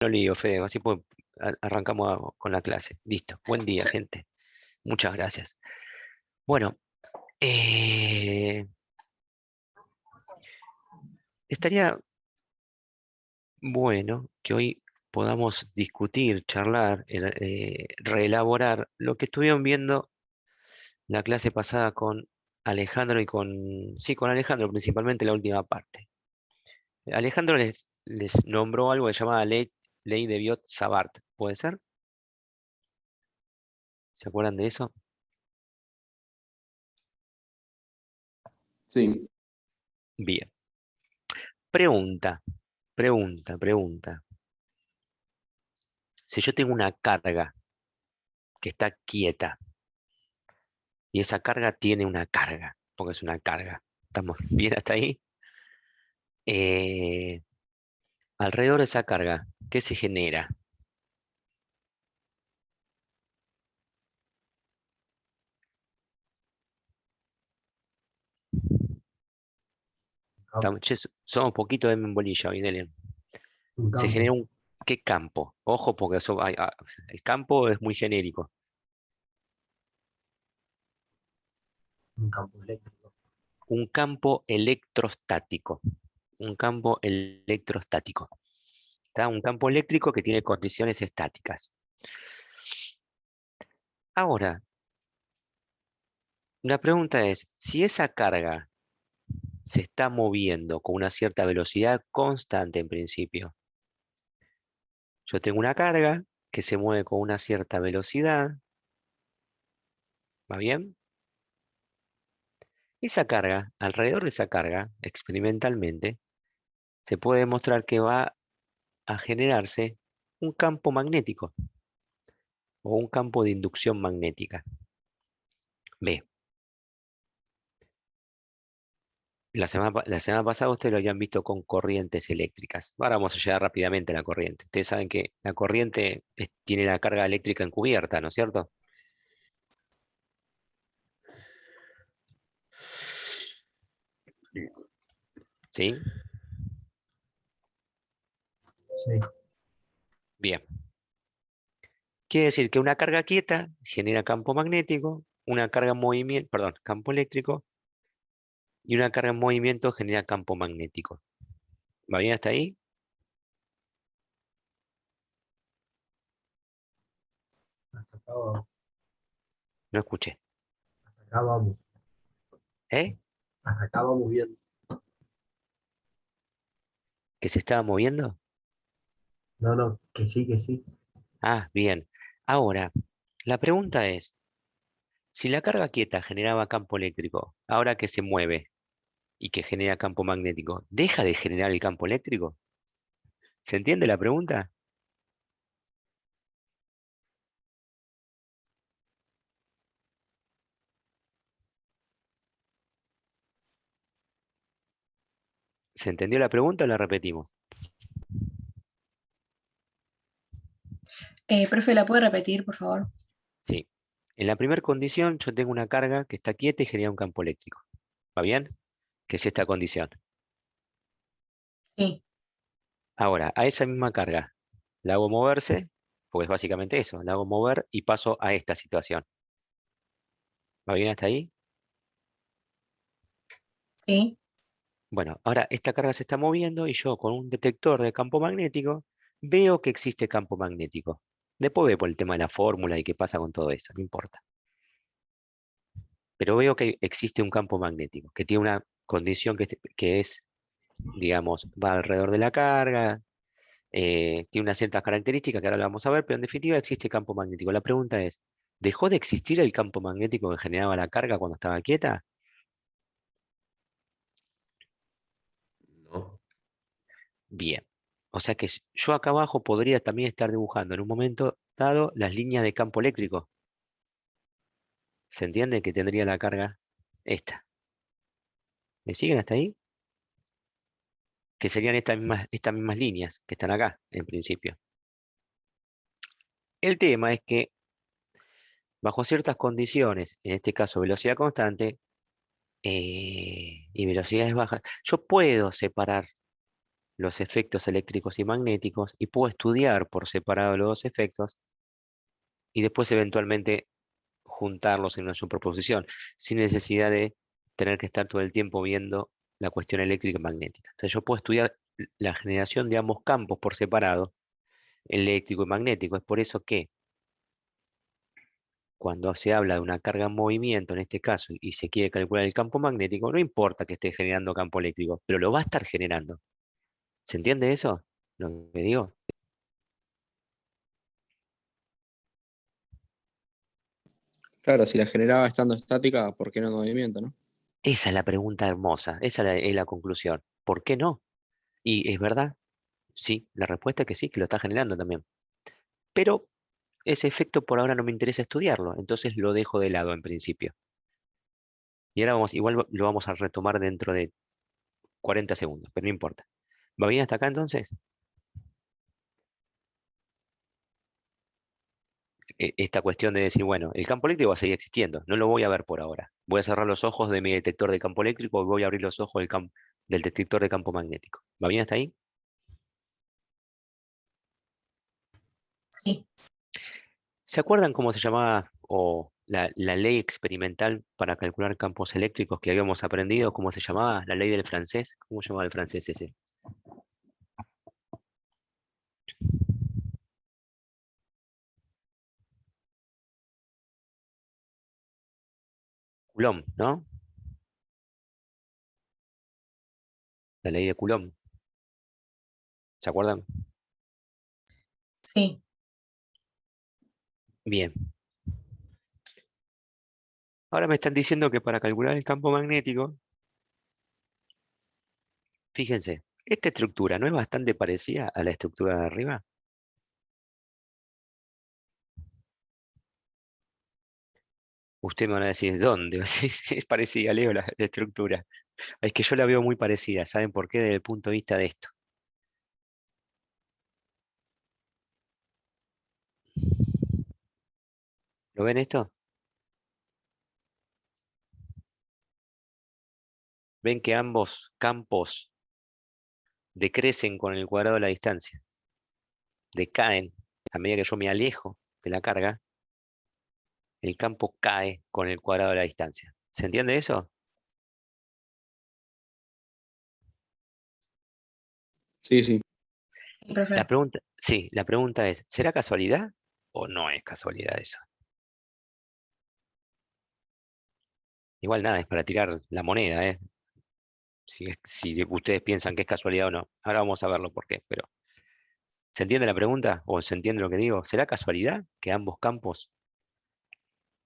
No lío, Fede, así arrancamos con la clase. Listo. Buen día, Sí. gente. Muchas gracias. Bueno, eh, estaría bueno que hoy podamos discutir, charlar, reelaborar lo que estuvieron viendo la clase pasada con Alejandro y sí, con Alejandro principalmente la última parte. Alejandro les nombró algo que se llamaba ley de Biot-Savart. ¿Puede ser? ¿Se acuerdan de eso? Sí. Bien. Pregunta. Si yo tengo una carga que está quieta y esa carga tiene una carga, porque es una carga, ¿estamos bien hasta ahí? Eh, Alrededor de esa carga, ¿qué se genera? Che, somos poquito de membolilla hoy, Delian. Un Se campo, genera ¿qué campo? Ojo, porque el campo es muy genérico. un campo eléctrico. Un campo electrostático. Un campo electrostático. ¿Está? Un campo eléctrico que tiene condiciones estáticas. Ahora, la pregunta es, si esa carga se está moviendo con una cierta velocidad constante en principio. Yo tengo una carga que se mueve con una cierta velocidad, ¿va bien? Esa carga, alrededor de esa carga, experimentalmente, se puede demostrar que va a generarse un campo magnético o un campo de inducción magnética. B. La semana pasada ustedes lo habían visto con corrientes eléctricas. Ahora vamos a llegar rápidamente a la corriente. Ustedes saben que la corriente tiene la carga eléctrica encubierta, ¿no es cierto? ¿Sí? Sí. Bien. Quiere decir que una carga quieta genera campo magnético, una carga en movimiento, perdón, campo eléctrico, y una carga en movimiento genera campo magnético. ¿Va bien hasta ahí? Hasta acá vamos. No escuché. Hasta acá vamos. ¿Eh? Hasta acá vamos bien. ¿Que se estaba moviendo? No, no, que sí, que sí. Ah, bien. Ahora, la pregunta es, si la carga quieta generaba campo eléctrico, ahora que se mueve y que genera campo magnético, ¿deja de generar el campo eléctrico? ¿Se entiende la pregunta? ¿Se entendió la pregunta o la repetimos? Profe, ¿la puede repetir, por favor? Sí. En la primera condición, yo tengo una carga que está quieta y genera un campo eléctrico. ¿Va bien? Que es esta condición. Sí. Ahora, a esa misma carga la hago moverse, porque es básicamente eso, la hago mover y paso a esta situación. ¿Va bien hasta ahí? Sí. Bueno, ahora esta carga se está moviendo y yo con un detector de campo magnético veo que existe campo magnético. Después veo por el tema de la fórmula y qué pasa con todo esto, no importa. Pero veo que existe un campo magnético, que tiene una condición que es, digamos, va alrededor de la carga, tiene unas ciertas características que ahora la vamos a ver, pero en definitiva existe campo magnético. La pregunta es, ¿dejó de existir el campo magnético que generaba la carga cuando estaba quieta? No. Bien. O sea que yo acá abajo podría también estar dibujando en un momento dado las líneas de campo eléctrico. ¿Se entiende que tendría la carga esta? ¿Me siguen hasta ahí? Que serían estas mismas líneas que están acá, en principio. El tema es que bajo ciertas condiciones, en este caso velocidad constante, y velocidades bajas, yo puedo separar los efectos eléctricos y magnéticos y puedo estudiar por separado los dos efectos y después eventualmente juntarlos en una superposición, sin necesidad de tener que estar todo el tiempo viendo la cuestión eléctrica y magnética. Entonces yo puedo estudiar la generación de ambos campos por separado, eléctrico y magnético. Es por eso que cuando se habla de una carga en movimiento, en este caso, y se quiere calcular el campo magnético, no importa que esté generando campo eléctrico, pero lo va a estar generando. ¿Se entiende eso? Lo que digo. Claro, si la generaba estando estática, ¿por qué no en movimiento, no? Esa es la pregunta hermosa, esa es la conclusión. ¿Por qué no? Y es verdad, sí, la respuesta es que sí, que lo está generando también. Pero ese efecto por ahora no me interesa estudiarlo, entonces lo dejo de lado en principio. Y ahora igual lo vamos a retomar dentro de 40 segundos, pero no importa. ¿Va bien hasta acá entonces? Esta cuestión de decir, bueno, el campo eléctrico va a seguir existiendo, no lo voy a ver por ahora. Voy a cerrar los ojos de mi detector de campo eléctrico y voy a abrir los ojos del detector de campo magnético. ¿Va bien hasta ahí? Sí. ¿Se acuerdan cómo se llamaba o la ley experimental para calcular campos eléctricos que habíamos aprendido? ¿Cómo se llamaba? ¿La ley del francés? ¿Cómo se llamaba el francés ese? Coulomb, ¿no? La ley de Coulomb. ¿Se acuerdan? Sí. Bien. Ahora me están diciendo que para calcular el campo magnético, fíjense, esta estructura no es bastante parecida a la estructura de arriba. Usted me van a decir, ¿dónde? Es parecida, Leo, la estructura. Es que yo la veo muy parecida. ¿Saben por qué? Desde el punto de vista de esto. ¿Lo ven esto? ¿Ven que ambos campos decrecen con el cuadrado de la distancia? Decaen a medida que yo me alejo de la carga, el campo cae con el cuadrado de la distancia. ¿Se entiende eso? Sí, sí. Sí, profe. Sí, la pregunta es, ¿será casualidad o no es casualidad eso? Igual nada, es para tirar la moneda, ¿eh? Si ustedes piensan que es casualidad o no. Ahora vamos a verlo por qué, pero ¿se entiende la pregunta? ¿O se entiende lo que digo? ¿Será casualidad que ambos campos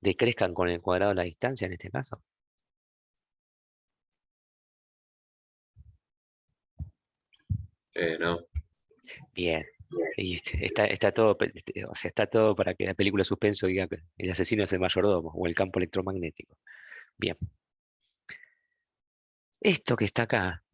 decrezcan con el cuadrado de la distancia en este caso? No. Bien. Y está todo, o sea, está todo para que la película de suspenso diga que el asesino es el mayordomo o el campo electromagnético. Bien. Esto que está acá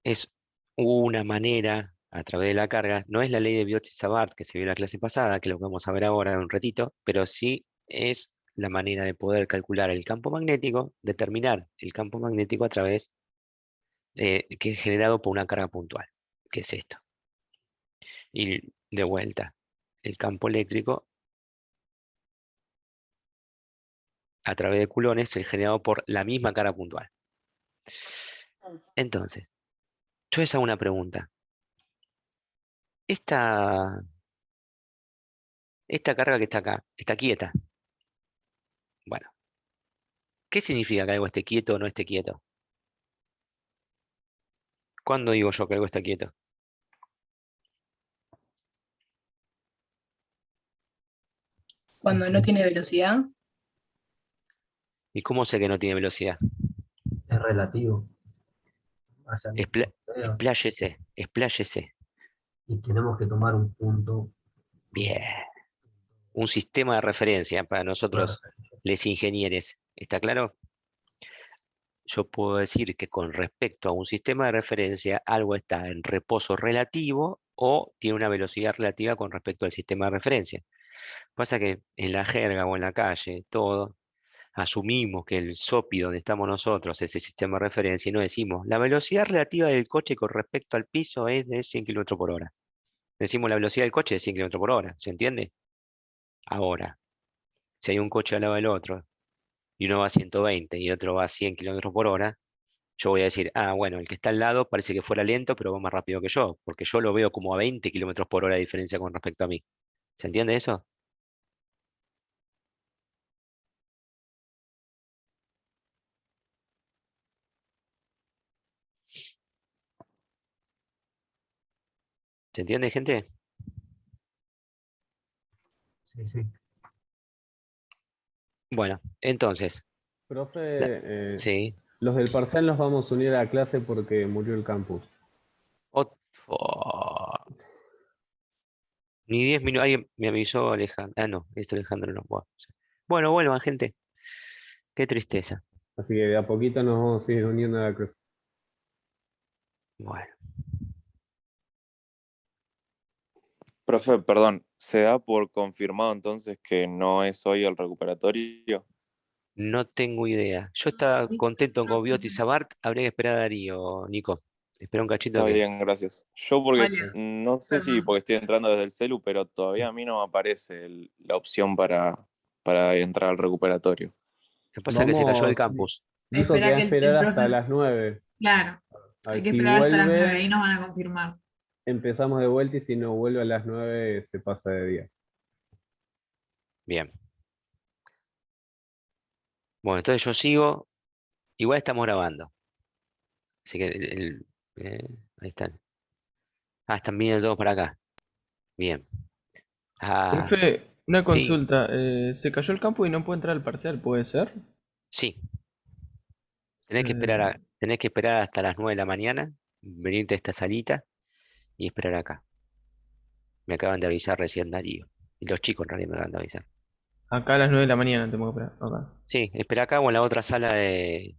es una manera, a través de la carga, no es la ley de Biot-Savart que se vio en la clase pasada, que lo vamos a ver ahora en un ratito, pero sí es la manera de poder calcular el campo magnético, determinar el campo magnético a través que es generado por una carga puntual, que es esto. Y de vuelta, el campo eléctrico a través de culones es generado por la misma carga puntual. Entonces, yo les hago una pregunta. Esta, esta carga que está acá, está quieta. Bueno, ¿qué significa que algo esté quieto o no esté quieto? ¿Cuándo digo yo que algo está quieto? Cuando no tiene velocidad. ¿Y cómo sé que no tiene velocidad? Es relativo. Hacia nuestra idea. Expláyese, expláyese. Y tenemos que tomar un punto Bien. como Un sistema de referencia para para nosotros, referencia. les ingenieros. ¿Está claro? Yo puedo decir que con respecto a un sistema de referencia, algo está en reposo relativo o tiene una velocidad relativa con respecto al sistema de referencia. Pasa que en la jerga o en la calle, todo, asumimos que el SOPI donde estamos nosotros es el sistema de referencia y no decimos la velocidad relativa del coche con respecto al piso es de 100 kilómetros por hora. Decimos la velocidad del coche de 100 kilómetros por hora, ¿se entiende? Ahora, si hay un coche al lado del otro y uno va a 120 y el otro va a 100 kilómetros por hora, yo voy a decir, ah, bueno, el que está al lado parece que fuera lento, pero va más rápido que yo, porque yo lo veo como a 20 kilómetros por hora de diferencia con respecto a mí. ¿Se entiende eso? ¿Se entiende, gente? Sí, sí. Bueno, entonces, Profe, sí. los del parcial nos vamos a unir a la clase porque murió el campus. Ot- oh, Ni 10 minutos. Alguien me avisó Alejandro. Ah, no, esto Alejandro no. Bueno, vuelvan, gente. Qué tristeza. Así que de a poquito nos vamos a ir uniendo a la clase. Bueno, Profe, perdón, ¿se da por confirmado entonces que no es hoy el recuperatorio? no tengo idea. Yo estaba contento con Biot y Sabart. Habría que esperar a Darío, Nico. Espera un cachito Está que. bien, gracias. Yo porque Hola. no sé si Perdón. porque estoy entrando desde el celu, pero todavía a mí no me aparece la opción para entrar al recuperatorio. Lo que pasa es que se cayó el Vamos, campus. dijo que va Espera a que esperar el hasta profe. las 9. Claro, A hay ver, que si esperar hasta las 9, vuelve, ahí nos van a confirmar. empezamos de vuelta y si no vuelve a las 9 se pasa de día. Bien. Bueno, entonces yo sigo. Igual estamos grabando. Así que ahí están. Ah, están viniendo todos para acá. Bien. Ah, Profe, una sí, consulta. Se cayó el campo y no puede entrar al parcial, ¿puede ser? sí. Eh, Tenés que esperar hasta las 9 de la mañana, venirte a esta salita y esperar acá. Me acaban de avisar recién Darío. Y los chicos en realidad me acaban de avisar. Acá a las 9 de la mañana tengo que esperar. Acá. Sí, espera acá o en la otra sala de.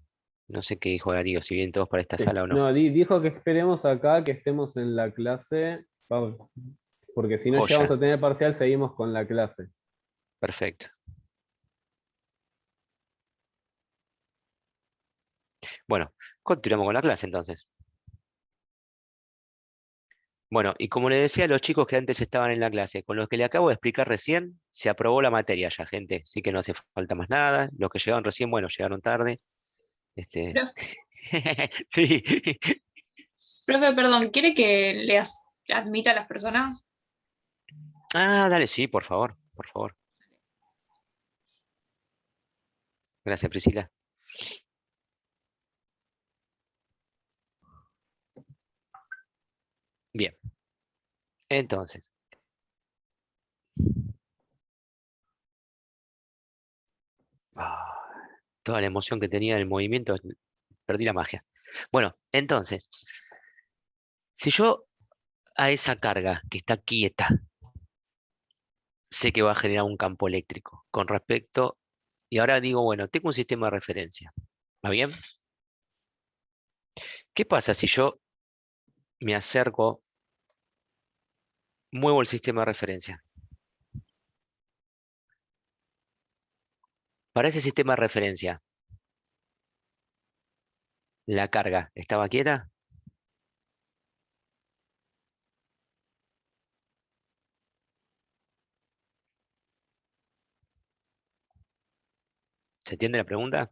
No sé qué dijo Darío, si vienen todos para esta Sí. sala o no. No, dijo que esperemos acá, que estemos en la clase, porque si no llegamos Joya, a tener parcial, seguimos con la clase. perfecto. Bueno, continuamos con la clase entonces. Bueno, y como le decía a los chicos que antes estaban en la clase, con los que le acabo de explicar recién, se aprobó la materia ya, gente. Así que no hace falta más nada. Los que llegaron recién, bueno, llegaron tarde. Profe, Sí. profe, perdón, ¿quiere que admita a las personas? Ah, dale, sí, por favor, por favor. Gracias, Priscila. Bien, entonces. ah, Toda la emoción que tenía del movimiento, perdí la magia. Bueno, entonces, si yo a esa carga que está quieta, sé que va a generar un campo eléctrico con respecto, y ahora digo, bueno, tengo un sistema de referencia. ¿Va bien? ¿Qué pasa si yo me acerco, muevo el sistema de referencia? Para ese sistema de referencia, ¿la carga estaba quieta? ¿Se entiende la pregunta?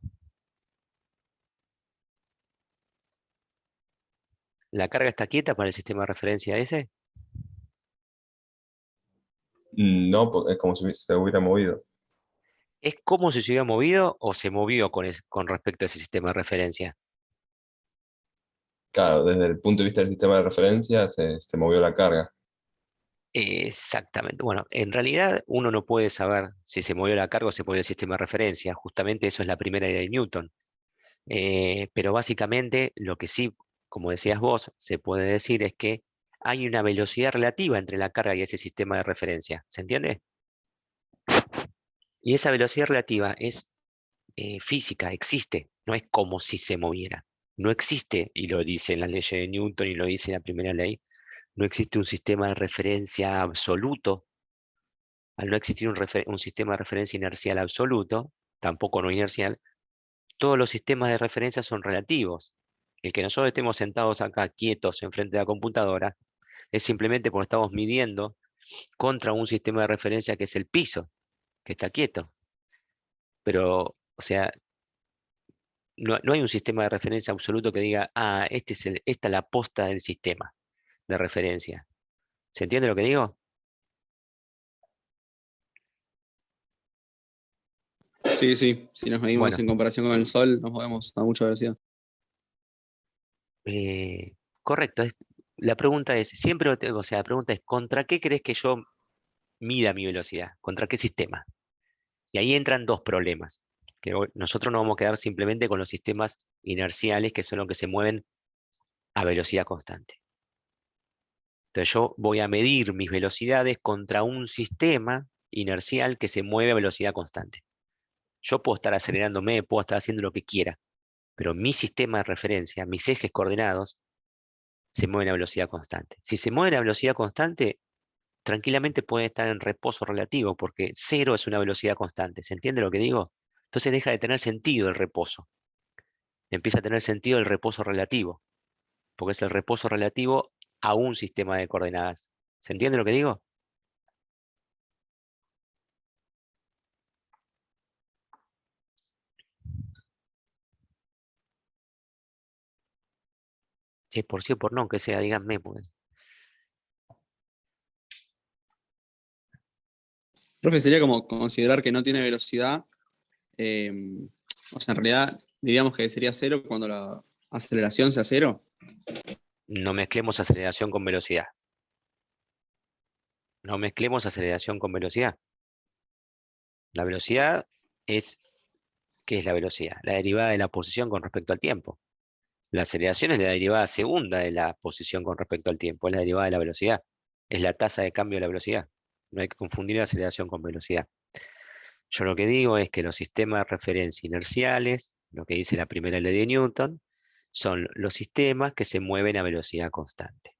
¿La carga está quieta para el sistema de referencia ese? No, porque es como si se hubiera movido. ¿Es como si se hubiera movido o se movió con respecto a ese sistema de referencia? Claro, desde el punto de vista del sistema de referencia se movió la carga. Exactamente. Bueno, en realidad uno no puede saber si se movió la carga o se movió el sistema de referencia. Justamente eso es la primera ley de Newton. Pero básicamente lo que sí, como decías vos, se puede decir es que hay una velocidad relativa entre la carga y ese sistema de referencia. ¿Se entiende? Y esa velocidad relativa es física, existe, no es como si se moviera. No existe, y lo dice en la ley de Newton y lo dice en la primera ley, no existe un sistema de referencia absoluto. Al no existir un sistema de referencia inercial absoluto, tampoco no inercial, todos los sistemas de referencia son relativos. El que nosotros estemos sentados acá quietos enfrente de la computadora es simplemente porque estamos midiendo contra un sistema de referencia que es el piso, que está quieto. Pero, o sea, no hay un sistema de referencia absoluto que diga, ah, esta es la posta del sistema de referencia. ¿Se entiende lo que digo? Sí, sí. Si nos medimos Bueno, en comparación con el Sol, nos movemos a mucha velocidad. correcto. La pregunta es, o sea, la pregunta es, ¿contra qué crees que yo mida mi velocidad? ¿Contra qué sistema? Y ahí entran dos problemas, que nosotros no vamos a quedar simplemente con los sistemas inerciales, que son los que se mueven a velocidad constante. Entonces yo voy a medir mis velocidades contra un sistema inercial que se mueve a velocidad constante. Yo puedo estar acelerándome, puedo estar haciendo lo que quiera, pero mi sistema de referencia, mis ejes coordenados, se mueven a velocidad constante. Si se mueven a velocidad constante, tranquilamente pueden estar en reposo relativo, porque cero es una velocidad constante. ¿Se entiende lo que digo? Entonces deja de tener sentido el reposo. Empieza a tener sentido el reposo relativo, porque es el reposo relativo a un sistema de coordenadas. ¿Se entiende lo que digo? Si es por sí o por no, que sea, díganme, pues. Profe, sería como considerar que no tiene velocidad. eh, o sea, en realidad diríamos que sería cero cuando la aceleración sea cero. No mezclemos aceleración con velocidad. No mezclemos aceleración con velocidad. La velocidad es, ¿qué es la velocidad? La derivada de la posición con respecto al tiempo. La aceleración es la derivada segunda de la posición con respecto al tiempo, es la derivada de la velocidad. Es la tasa de cambio de la velocidad. No hay que confundir aceleración con velocidad. Yo lo que digo es que los sistemas de referencia inerciales, lo que dice la primera ley de Newton, son los sistemas que se mueven a velocidad constante.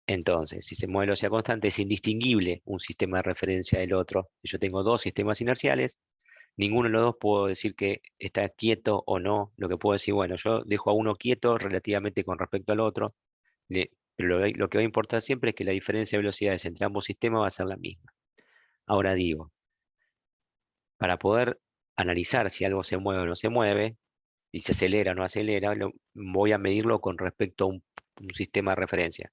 Entonces, si se mueve a velocidad constante, es indistinguible un sistema de referencia del otro. Si yo tengo dos sistemas inerciales, ninguno de los dos puedo decir que está quieto o no. Lo que puedo decir, bueno, yo dejo a uno quieto relativamente con respecto al otro, pero lo que va a importar siempre es que la diferencia de velocidades entre ambos sistemas va a ser la misma. Ahora digo, para poder analizar si algo se mueve o no se mueve, y se acelera o no acelera, voy a medirlo con respecto a un sistema de referencia.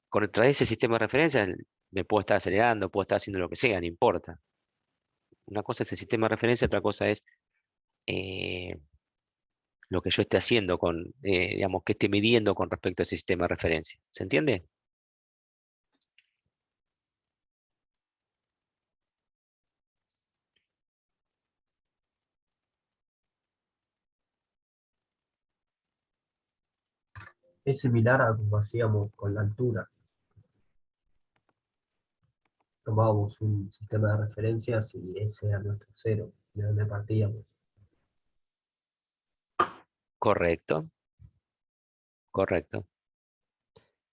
Contra ese sistema de referencia me puedo estar acelerando, puedo estar haciendo lo que sea, no importa. Una cosa es el sistema de referencia, otra cosa es eh, lo que yo esté haciendo digamos, que esté midiendo con respecto a ese sistema de referencia. ¿Se entiende? Es similar a como hacíamos con la altura. Tomábamos un sistema de referencias y ese era nuestro cero, de donde partíamos. Correcto, correcto.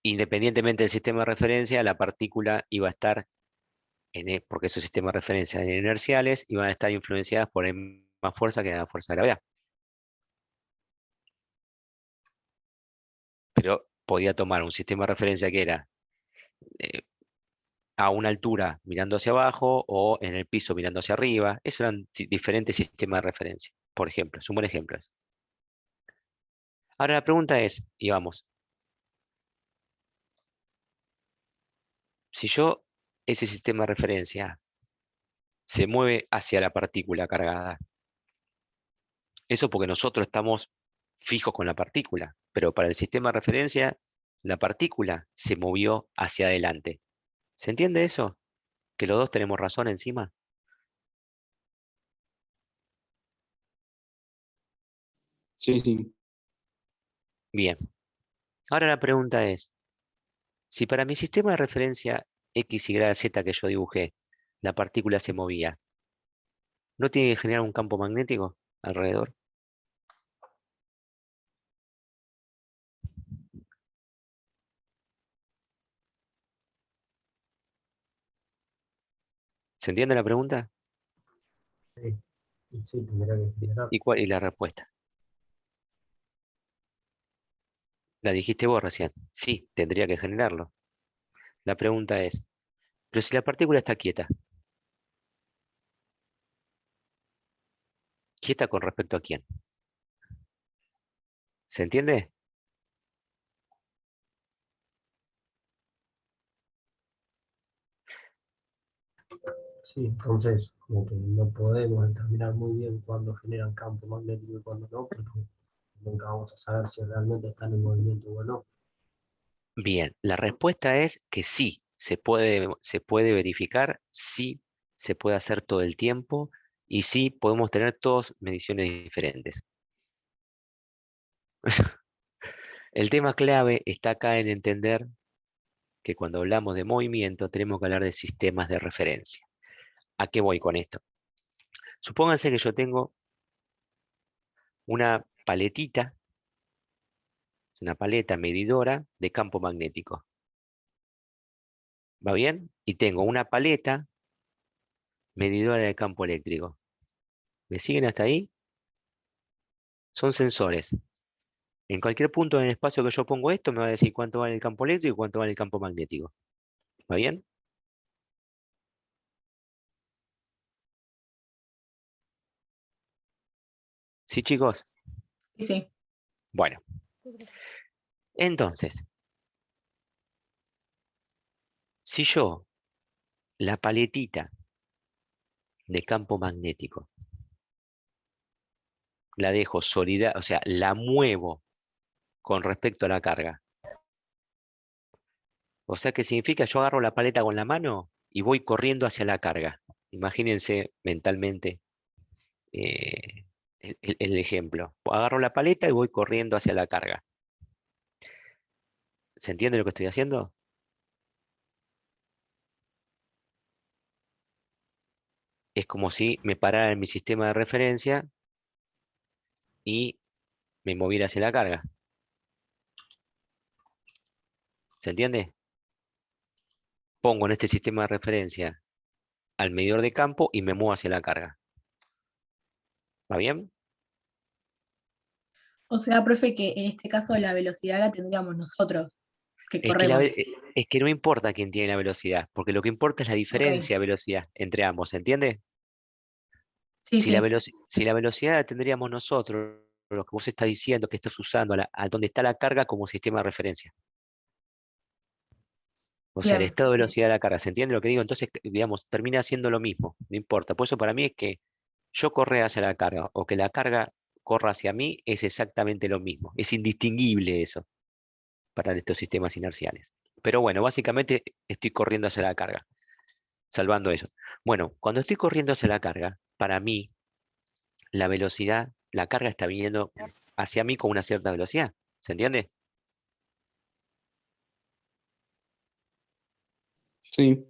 Independientemente del sistema de referencia, la partícula iba a estar, porque esos sistemas de referencia eran inerciales, iban a estar influenciadas por la misma fuerza que la fuerza de gravedad. Pero podía tomar un sistema de referencia que era eh, a una altura mirando hacia abajo o en el piso mirando hacia arriba. Esos eran diferentes sistemas de referencia, por ejemplo. Es un buen ejemplo eso. Ahora la pregunta es, y vamos, si yo, ese sistema de referencia se mueve hacia la partícula cargada, eso porque nosotros estamos fijos con la partícula, pero para el sistema de referencia, la partícula se movió hacia adelante. ¿Se entiende eso? ¿Que los dos tenemos razón encima? Sí, sí. Bien. Ahora la pregunta es, si para mi sistema de referencia X, Y, Z que yo dibujé, la partícula se movía, ¿no tiene que generar un campo magnético alrededor? ¿Se entiende la pregunta? Y sí, tendría que generar. ¿Y la respuesta? La dijiste vos recién. Sí, tendría que generarlo. La pregunta es, pero si la partícula está quieta, ¿quieta con respecto a quién? ¿Se entiende? Sí, entonces, como que no podemos determinar muy bien cuándo generan campo magnético y cuándo no, porque nunca vamos a saber si realmente están en movimiento o no. Bien, la respuesta es que sí, se puede verificar, sí, se puede hacer todo el tiempo y sí, podemos tener todas mediciones diferentes. El tema clave está acá en entender que cuando hablamos de movimiento tenemos que hablar de sistemas de referencia. ¿A qué voy con esto? Supónganse que yo tengo una paletita, una paleta medidora de campo magnético. ¿Va bien? Y tengo una paleta medidora de campo eléctrico. ¿Me siguen hasta ahí? Son sensores. En cualquier punto en el espacio que yo pongo esto, me va a decir cuánto vale el campo eléctrico y cuánto vale el campo magnético. ¿Va bien? ¿Sí, chicos? Sí, sí. Bueno, entonces, si yo la paletita de campo magnético la dejo sólida, o sea, la muevo con respecto a la carga. O sea, ¿qué significa? Yo agarro la paleta con la mano y voy corriendo hacia la carga. Imagínense mentalmente el ejemplo. Agarro la paleta y voy corriendo hacia la carga. ¿Se entiende lo que estoy haciendo? Es como si me parara en mi sistema de referencia y me moviera hacia la carga. ¿Se entiende? Pongo en este sistema de referencia al medidor de campo y me muevo hacia la carga. ¿Va bien? O sea, profe, que en este caso la velocidad la tendríamos nosotros, que Es que, la ve- corremos. es que no importa quién tiene la velocidad, porque lo que importa es la Ok, diferencia de velocidad entre ambos, ¿se entiende? sí, sí, Si la velocidad la tendríamos nosotros, lo que vos estás diciendo, que estás usando a donde está la carga como sistema de referencia. O sea, el bien, estado de sí. velocidad de la carga, ¿se entiende lo que digo? Entonces, digamos, termina siendo lo mismo, no importa. Por eso para mí es que yo correr hacia la carga o que la carga corra hacia mí es exactamente lo mismo. Es indistinguible eso para estos sistemas inerciales. Pero bueno, básicamente estoy corriendo hacia la carga, salvando eso. Bueno, cuando estoy corriendo hacia la carga, para mí la velocidad, la carga está viniendo hacia mí con una cierta velocidad. ¿Se entiende? Sí,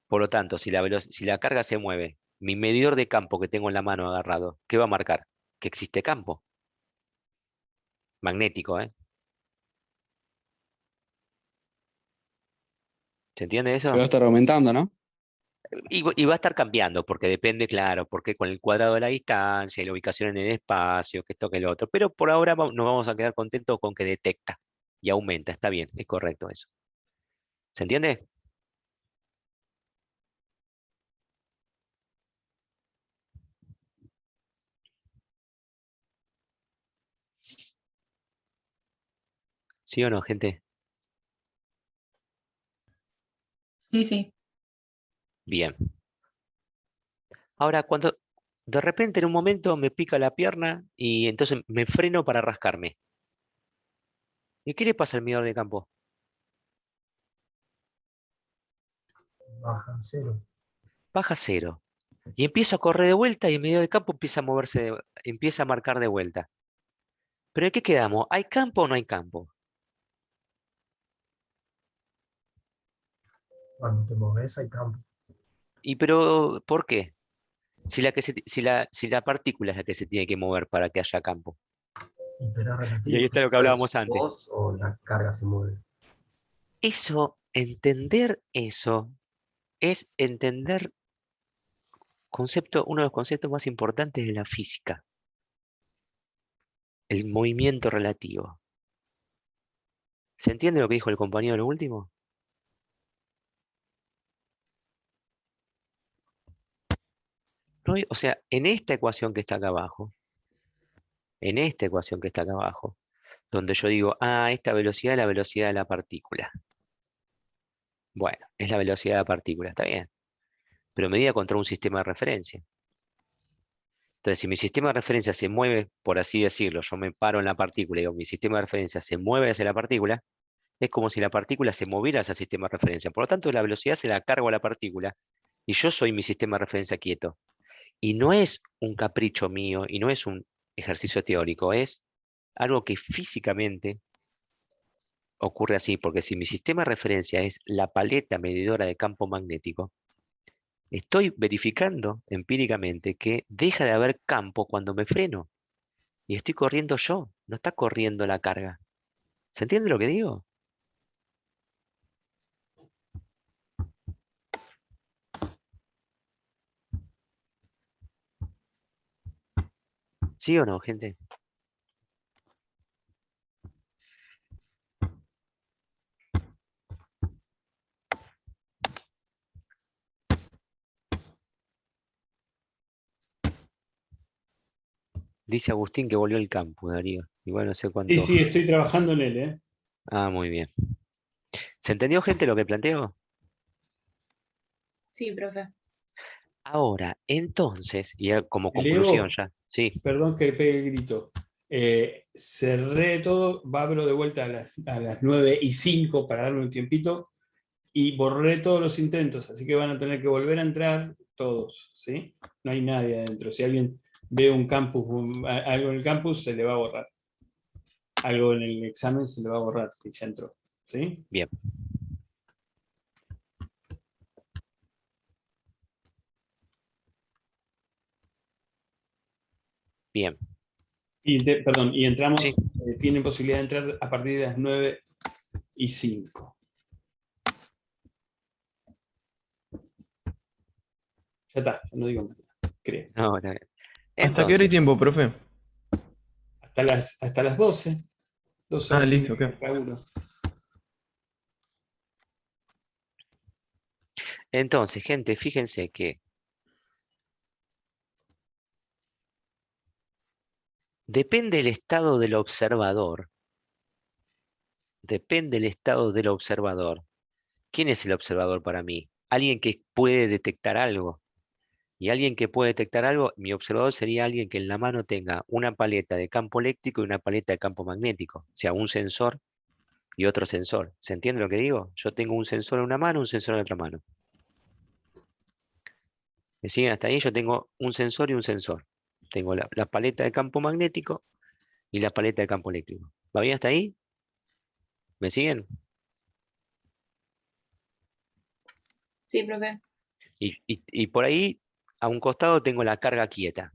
Por lo tanto, si la carga se mueve, mi medidor de campo que tengo en la mano agarrado, ¿qué va a marcar? Que existe campo magnético, ¿eh? ¿Se entiende que va a eso? estar aumentando, ¿no? Y va a estar cambiando, porque depende, claro, porque con el cuadrado de la distancia y la ubicación en el espacio, que esto que lo otro. Pero por ahora nos vamos a quedar contentos con que detecta y aumenta. Está bien, es correcto eso. ¿Se entiende? ¿Sí o no, gente? Sí, sí. Bien. Ahora, cuando de repente en un momento me pica la pierna y entonces me freno para rascarme. ¿Y qué le pasa al medidor de campo? Baja a cero. Baja cero. Y empiezo a correr de vuelta y el medidor de campo empieza a moverse, empieza a marcar de vuelta. ¿Pero en qué quedamos? ¿Hay campo o no hay campo? Cuando te moves hay campo. ¿Y pero por qué? Si la partícula es la que se tiene que mover para que haya campo. Pero es Y relativo. ahí está lo que ¿Mueves hablábamos antes. vos o la carga se mueve? Entender eso, es entender uno de los conceptos más importantes de la física, el movimiento relativo. ¿Se entiende lo que dijo el compañero de lo último? No o sea, en esta ecuación que está acá abajo, donde yo digo, esta velocidad es la velocidad de la partícula. Bueno, es la velocidad de la partícula, está bien, pero medida contra un sistema de referencia. Entonces, si mi sistema de referencia se mueve, por así decirlo, yo me paro en la partícula y digo, mi sistema de referencia se mueve hacia la partícula, es como si la partícula se moviera hacia el sistema de referencia. Por lo tanto, la velocidad se la cargo a la partícula y yo soy mi sistema de referencia quieto. Y no es un capricho mío y no es un ejercicio teórico, es algo que físicamente ocurre así, porque si mi sistema de referencia es la paleta medidora de campo magnético, estoy verificando empíricamente que deja de haber campo cuando me freno. Y estoy corriendo yo, no está corriendo la carga. ¿Se entiende lo que digo? ¿Sí o no, gente? Dice Agustín que volvió al campo, Darío. Igual no sé Sí, cuánto. sí, estoy trabajando en él, ¿eh? Muy bien. ¿Se entendió, gente, lo que planteo? Sí, profe. Ahora, entonces, y como conclusión Leo, ya. Sí, perdón que pegue el grito. Cerré todo, abro de vuelta a las 9:05 para darme un tiempito y borré todos los intentos, así que van a tener que volver a entrar todos, ¿sí? No hay nadie adentro. Si alguien ve un campus, algo en el campus, se le va a borrar. Algo en el examen se le va a borrar si ya entró, ¿sí? bien. Bien. Perdón, y entramos, Sí. tienen posibilidad de entrar a partir de las 9:05. Ya está, no digo más nada, creo. Ahora, ¿Hasta qué hora hay entonces, tiempo, profe? Hasta las 12, 2 horas y Listo, media ok. cada uno. gente, fíjense que depende del estado del observador. Depende del estado del observador. ¿Quién es el observador para mí? Alguien que puede detectar algo. Y alguien que puede detectar algo, mi observador sería alguien que en la mano tenga una paleta de campo eléctrico y una paleta de campo magnético. O sea, un sensor y otro sensor. ¿Se entiende lo que digo? Yo tengo un sensor en una mano, un sensor en otra mano. ¿Me siguen hasta ahí? Yo tengo un sensor y un sensor. Tengo la paleta de campo magnético y la paleta de campo eléctrico. ¿Va bien hasta ahí? ¿Me siguen? Sí, profe. Y por ahí, a un costado tengo la carga quieta.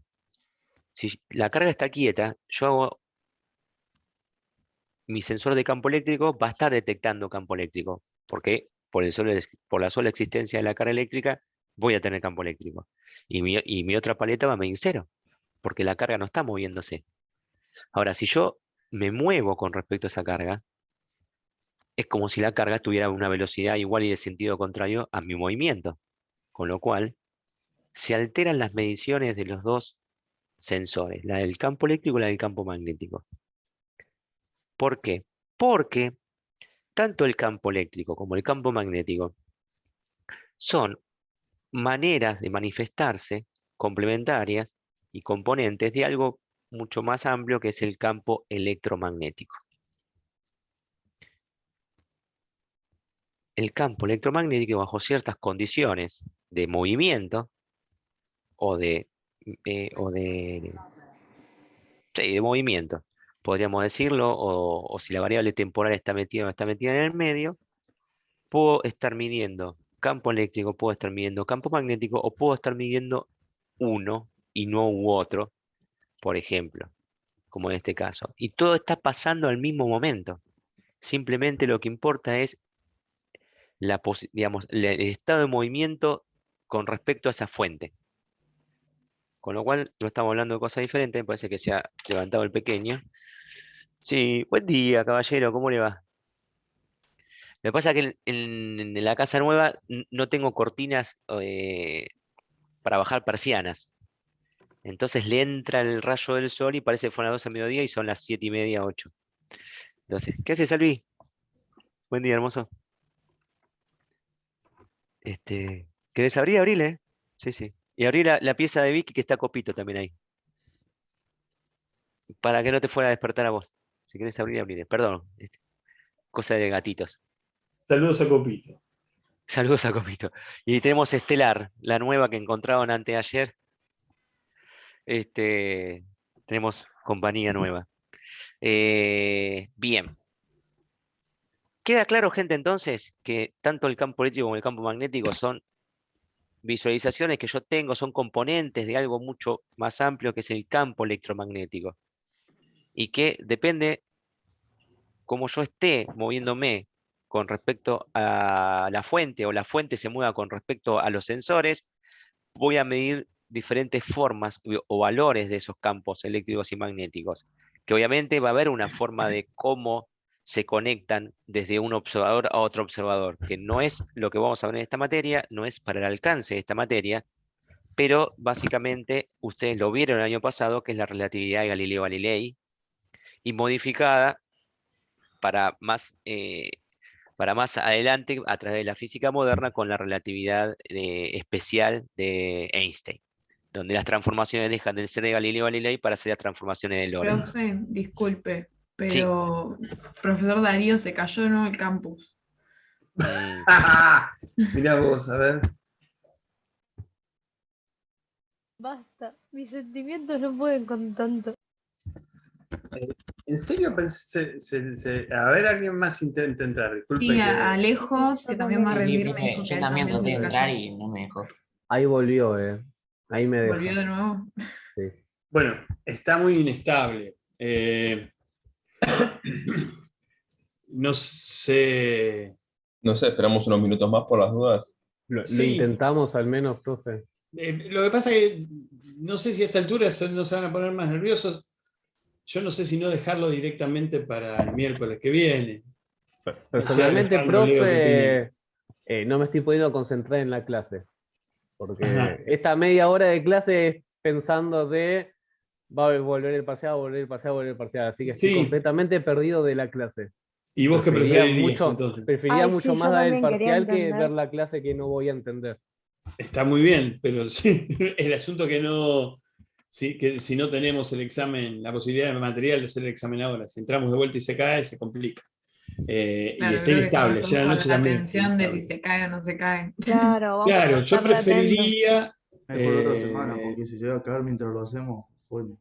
Si la carga está quieta, yo hago mi sensor de campo eléctrico va a estar detectando campo eléctrico, porque por la sola existencia de la carga eléctrica voy a tener campo eléctrico. Y mi otra paleta va a medir cero, porque la carga no está moviéndose. Ahora, si yo me muevo con respecto a esa carga, es como si la carga tuviera una velocidad igual y de sentido contrario a mi movimiento, con lo cual se alteran las mediciones de los dos sensores, la del campo eléctrico y la del campo magnético. ¿Por qué? Porque tanto el campo eléctrico como el campo magnético son maneras de manifestarse complementarias y componentes de algo mucho más amplio que es el campo electromagnético. El campo electromagnético, bajo ciertas condiciones de movimiento o sí, de movimiento, podríamos decirlo, o si la variable temporal está metida o no está metida en el medio, puedo estar midiendo campo eléctrico, puedo estar midiendo campo magnético o puedo estar midiendo uno y no u otro, por ejemplo, como en este caso. Y todo está pasando al mismo momento. Simplemente lo que importa es digamos, el estado de movimiento con respecto a esa fuente. Con lo cual no estamos hablando de cosas diferentes, me parece que se ha levantado el pequeño. Sí, buen día, caballero, ¿cómo le va? Lo que pasa es que en la casa nueva no tengo cortinas para bajar persianas. Entonces le entra el rayo del sol y parece que fueron las 12 de mediodía y son las 7:30, 8. Entonces, ¿qué haces, Salvi? Buen día, hermoso. ¿Querés abrir? Abrile. Sí, sí. Y abrí la pieza de Vicky que está Copito también ahí. Para que no te fuera a despertar a vos. Si querés abrir, abrile. Perdón. Cosa de gatitos. Saludos a Copito. Saludos a Copito. Y tenemos Estelar, la nueva que encontraron anteayer. Tenemos compañía nueva. Bien. Queda claro, gente, entonces, que tanto el campo eléctrico como el campo magnético son visualizaciones que yo tengo, son componentes de algo mucho más amplio que es el campo electromagnético. Y que depende cómo yo esté moviéndome con respecto a la fuente, o la fuente se mueva con respecto a los sensores, voy a medir diferentes formas o valores de esos campos eléctricos y magnéticos, que obviamente va a haber una forma de cómo se conectan desde un observador a otro observador, que no es lo que vamos a ver en esta materia, no es para el alcance de esta materia, pero básicamente ustedes lo vieron el año pasado, que es la relatividad de Galileo Galilei, y modificada para más adelante a través de la física moderna con la relatividad especial de Einstein, donde las transformaciones dejan de ser de Galileo Galilei para ser las transformaciones de Lorentz. Profe, disculpe, Sí. pero profesor Darío se cayó, ¿no? El campus. Mirá vos, a ver. Basta, mis sentimientos no pueden con tanto. ¿En serio pensé? A ver, alguien más intenta entrar. Disculpe. Sí, Alejo, que también va a Sí, rendir. profe, me dijo que yo él también se traté de cayó. entrar y no me dejó. Ahí volvió, Ahí me dejó. Volvió de nuevo. Sí. Bueno, está muy inestable. No sé. No sé, esperamos unos minutos más por las dudas. Lo Sí. intentamos al menos, profe. Lo que pasa es que no sé si a esta altura no se van a poner más nerviosos. Yo no sé si no dejarlo directamente para el miércoles que viene. Personalmente, Alejandro, Leo, ¿qué profe, no me estoy pudiendo concentrar en la clase. Porque Ajá. esta media hora de clase es pensando va a volver el parcial, volver el parcial, volver el parcial. Así que estoy Sí. completamente perdido de la clase. ¿Y vos qué preferirías mucho, entonces? preferiría Ay, mucho sí, más yo dar el también quería parcial que entender. ver la clase que no voy a entender. Está muy bien, pero sí, el asunto que no, sí, que si no tenemos el examen, la posibilidad del material de hacer el examen ahora, si entramos de vuelta y se cae, se complica. Y Claro, está creo que inestable, estamos ya la con noche la también. está tensión de si inestable. se cae o no se cae. Claro, vamos Claro, a yo estar atentos. preferiría, Mejor la otra semana, porque si llega a caer mientras lo hacemos, bueno.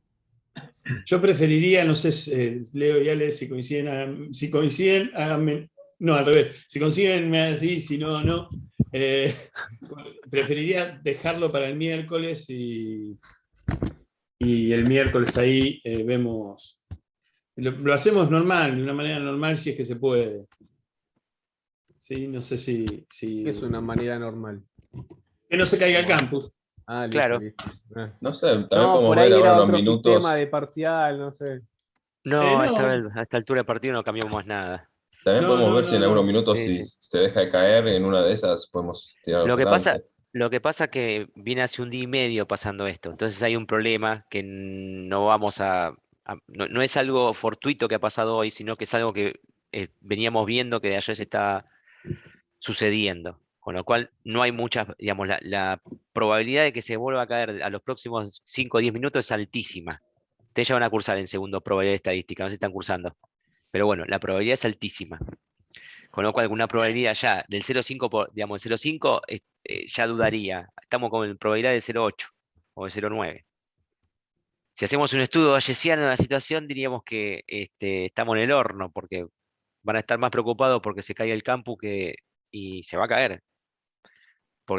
no sé, Leo y Ale, si coinciden, háganme, no, al revés, si coinciden, así, si no, no. Preferiría dejarlo para el miércoles y el miércoles ahí vemos, lo hacemos normal, de una manera normal si es que se puede. Sí, no sé si Es una manera normal. que no se caiga el campus. Ah, listo, Claro. listo. Ah. No sé, también No, podemos por ver ahí ahora era unos otro minutos. sistema de parcial, no sé. No, No. a esta altura del partido no cambiamos más nada. También podemos ver si en algunos minutos, Sí, si sí. se deja de caer, en una de esas podemos tirarnos Lo que adelante. pasa que viene hace un día y medio pasando esto. Entonces hay un problema que no vamos no es algo fortuito que ha pasado hoy, sino que es algo que veníamos viendo que de ayer se está sucediendo. Con lo cual no hay muchas, digamos, la probabilidad de que se vuelva a caer a los próximos 5 o 10 minutos es altísima. Ustedes ya van a cursar en segundo probabilidad estadística, no se están cursando. Pero bueno, la probabilidad es altísima. Con lo cual, alguna probabilidad ya del 0,5, digamos, el 0,5 ya dudaría. Estamos con probabilidad del 0,8 o del 0,9. Si hacemos un estudio bayesiano de la situación, diríamos que estamos en el horno, porque van a estar más preocupados porque se caiga el campus y se va a caer.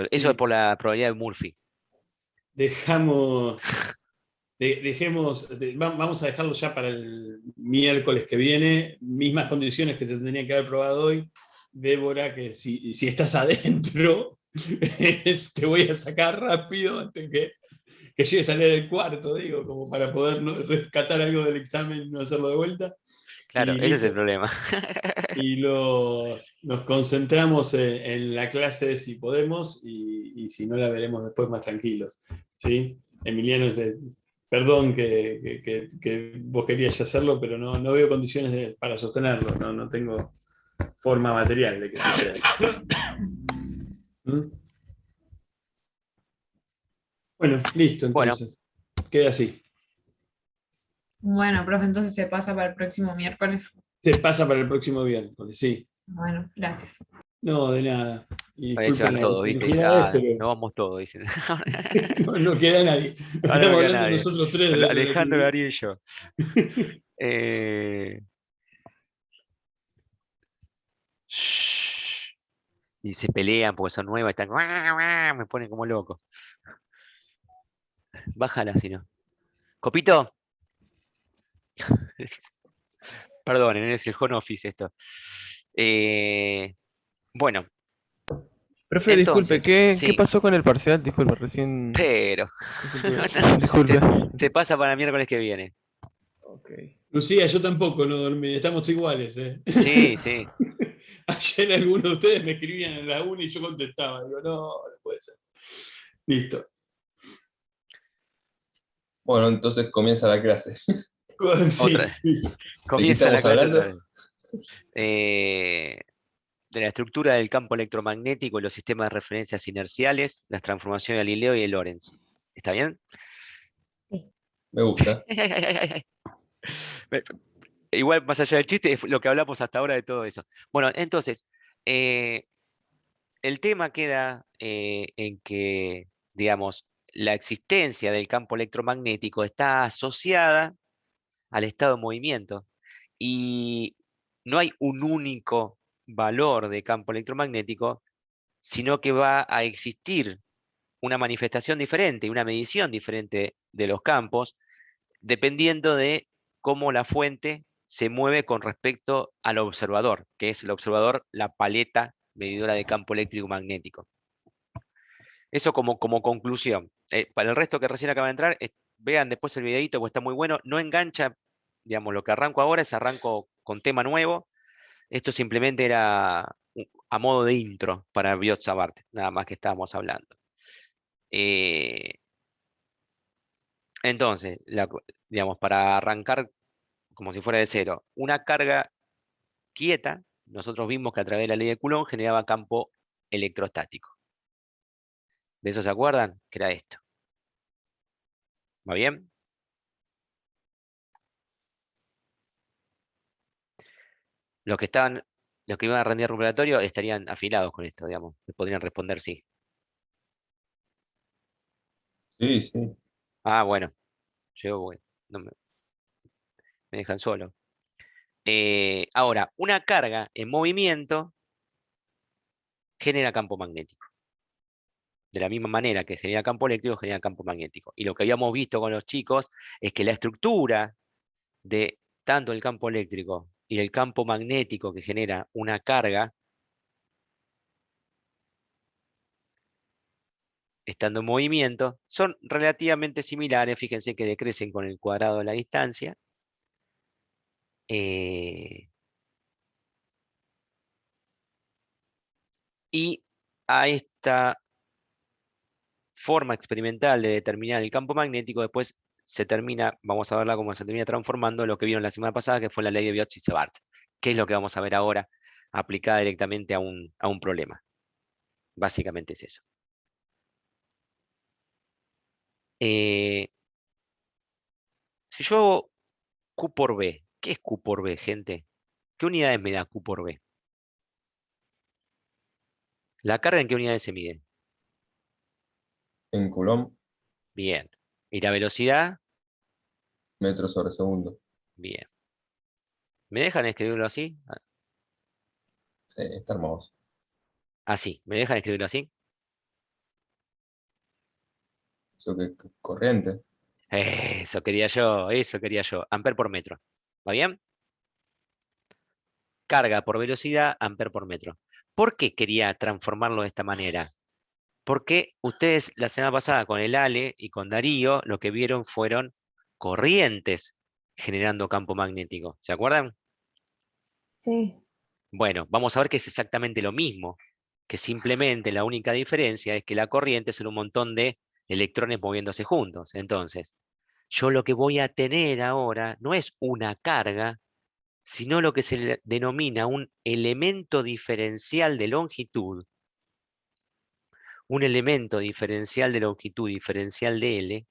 Eso es por la probabilidad de Murphy. Vamos a dejarlo ya para el miércoles que viene, mismas condiciones que se tendrían que haber probado hoy. Débora, que si estás adentro, te voy a sacar rápido antes que que llegue a salir del cuarto, digo, como para poder rescatar algo del examen y no hacerlo de vuelta. Claro, Y ese es el listo. problema. Y nos concentramos en la clase de si podemos y si no la veremos después más tranquilos. ¿Sí? Emiliano, perdón que vos querías hacerlo, pero no veo condiciones para sostenerlo. No tengo forma material de que suceda. ¿Mm? Bueno, listo, Bueno, entonces. Queda así. Bueno, profe, entonces se pasa para el próximo miércoles. Se pasa para el próximo viernes, sí. Bueno, gracias. No, de nada. Y ahí se disculpen van las todos, ¿viste? Dice, ingenuidades, nos vamos todos, dicen. pero no queda nadie. Nos Ahora no quedamos queda hablando nadie. nosotros tres de Alejandro, relatividad. Darío y yo. Shh. Y se pelean porque son nuevas, están, me ponen como loco. Bájala si no. Copito. Perdonen, es el home office esto. Bueno, Profe, disculpe, entonces, ¿qué sí, pasó con el parcial? Disculpe, recién... pero Disculpe. se pasa para el miércoles que viene. Ok. Lucía, yo tampoco no dormí, estamos iguales. Sí, sí. Ayer algunos de ustedes me escribían en la uni y yo contestaba. Digo, no puede ser. Listo. Bueno, entonces comienza la clase. Sí, Otra vez. sí. Comienza la estamos clase hablando? otra vez. De la estructura del campo electromagnético y los sistemas de referencias inerciales, las transformaciones de Galileo y de Lorentz. ¿Está bien? Me gusta. Igual, más allá del chiste, es lo que hablamos hasta ahora de todo eso. Bueno, entonces, el tema queda en que, digamos, la existencia del campo electromagnético está asociada al estado de movimiento y no hay un único valor de campo electromagnético, sino que va a existir una manifestación diferente, una medición diferente de los campos, dependiendo de cómo la fuente se mueve con respecto al observador, que es el observador, la paleta medidora de campo eléctrico magnético. Eso como conclusión. Para el resto que recién acaba de entrar, vean después el videito, porque está muy bueno. No engancha, digamos, lo que arranco ahora es arranco con tema nuevo. Esto simplemente era a modo de intro para Biot-Savart, nada más que estábamos hablando. Entonces, digamos, para arrancar como si fuera de cero, una carga quieta, nosotros vimos que a través de la ley de Coulomb generaba campo electrostático. ¿De eso se acuerdan? Que era esto. ¿Va bien? Los que iban a rendir recuperatorio estarían afilados con esto, digamos. Les podrían responder sí. Sí, sí. Ah, bueno. Yo, bueno, no me dejan solo. Ahora, una carga en movimiento genera campo magnético. De la misma manera que genera campo eléctrico, genera campo magnético. Y lo que habíamos visto con los chicos es que la estructura de tanto el campo eléctrico y el campo magnético que genera una carga, estando en movimiento, son relativamente similares. Fíjense que decrecen con el cuadrado de la distancia. Y a esta forma experimental de determinar el campo magnético, después se termina, vamos a verla cómo se termina transformando lo que vieron la semana pasada, que fue la ley de Biot-Savart, que es lo que vamos a ver ahora aplicada directamente a un problema. Básicamente es eso. Si yo hago Q por B, ¿qué es Q por B, gente? ¿Qué unidades me da Q por B? ¿La carga en qué unidades se mide? En Coulomb, Bien. ¿Y la velocidad? metros sobre segundo. Bien. ¿Me dejan escribirlo así? Sí, está hermoso. Así. ¿Me dejan escribirlo así? Eso que corriente. Eso quería yo, eso quería yo. Amper por metro. ¿Va bien? Carga por velocidad, amper por metro. ¿Por qué quería transformarlo de esta manera? Porque ustedes la semana pasada con el Ale y con Darío lo que vieron fueron corrientes generando campo magnético. ¿Se acuerdan? Sí. Bueno, vamos a ver que es exactamente lo mismo, que simplemente la única diferencia es que la corriente son un montón de electrones moviéndose juntos. Entonces, yo lo que voy a tener ahora no es una carga, sino lo que se le denomina un elemento diferencial de longitud, un elemento diferencial de longitud diferencial de L,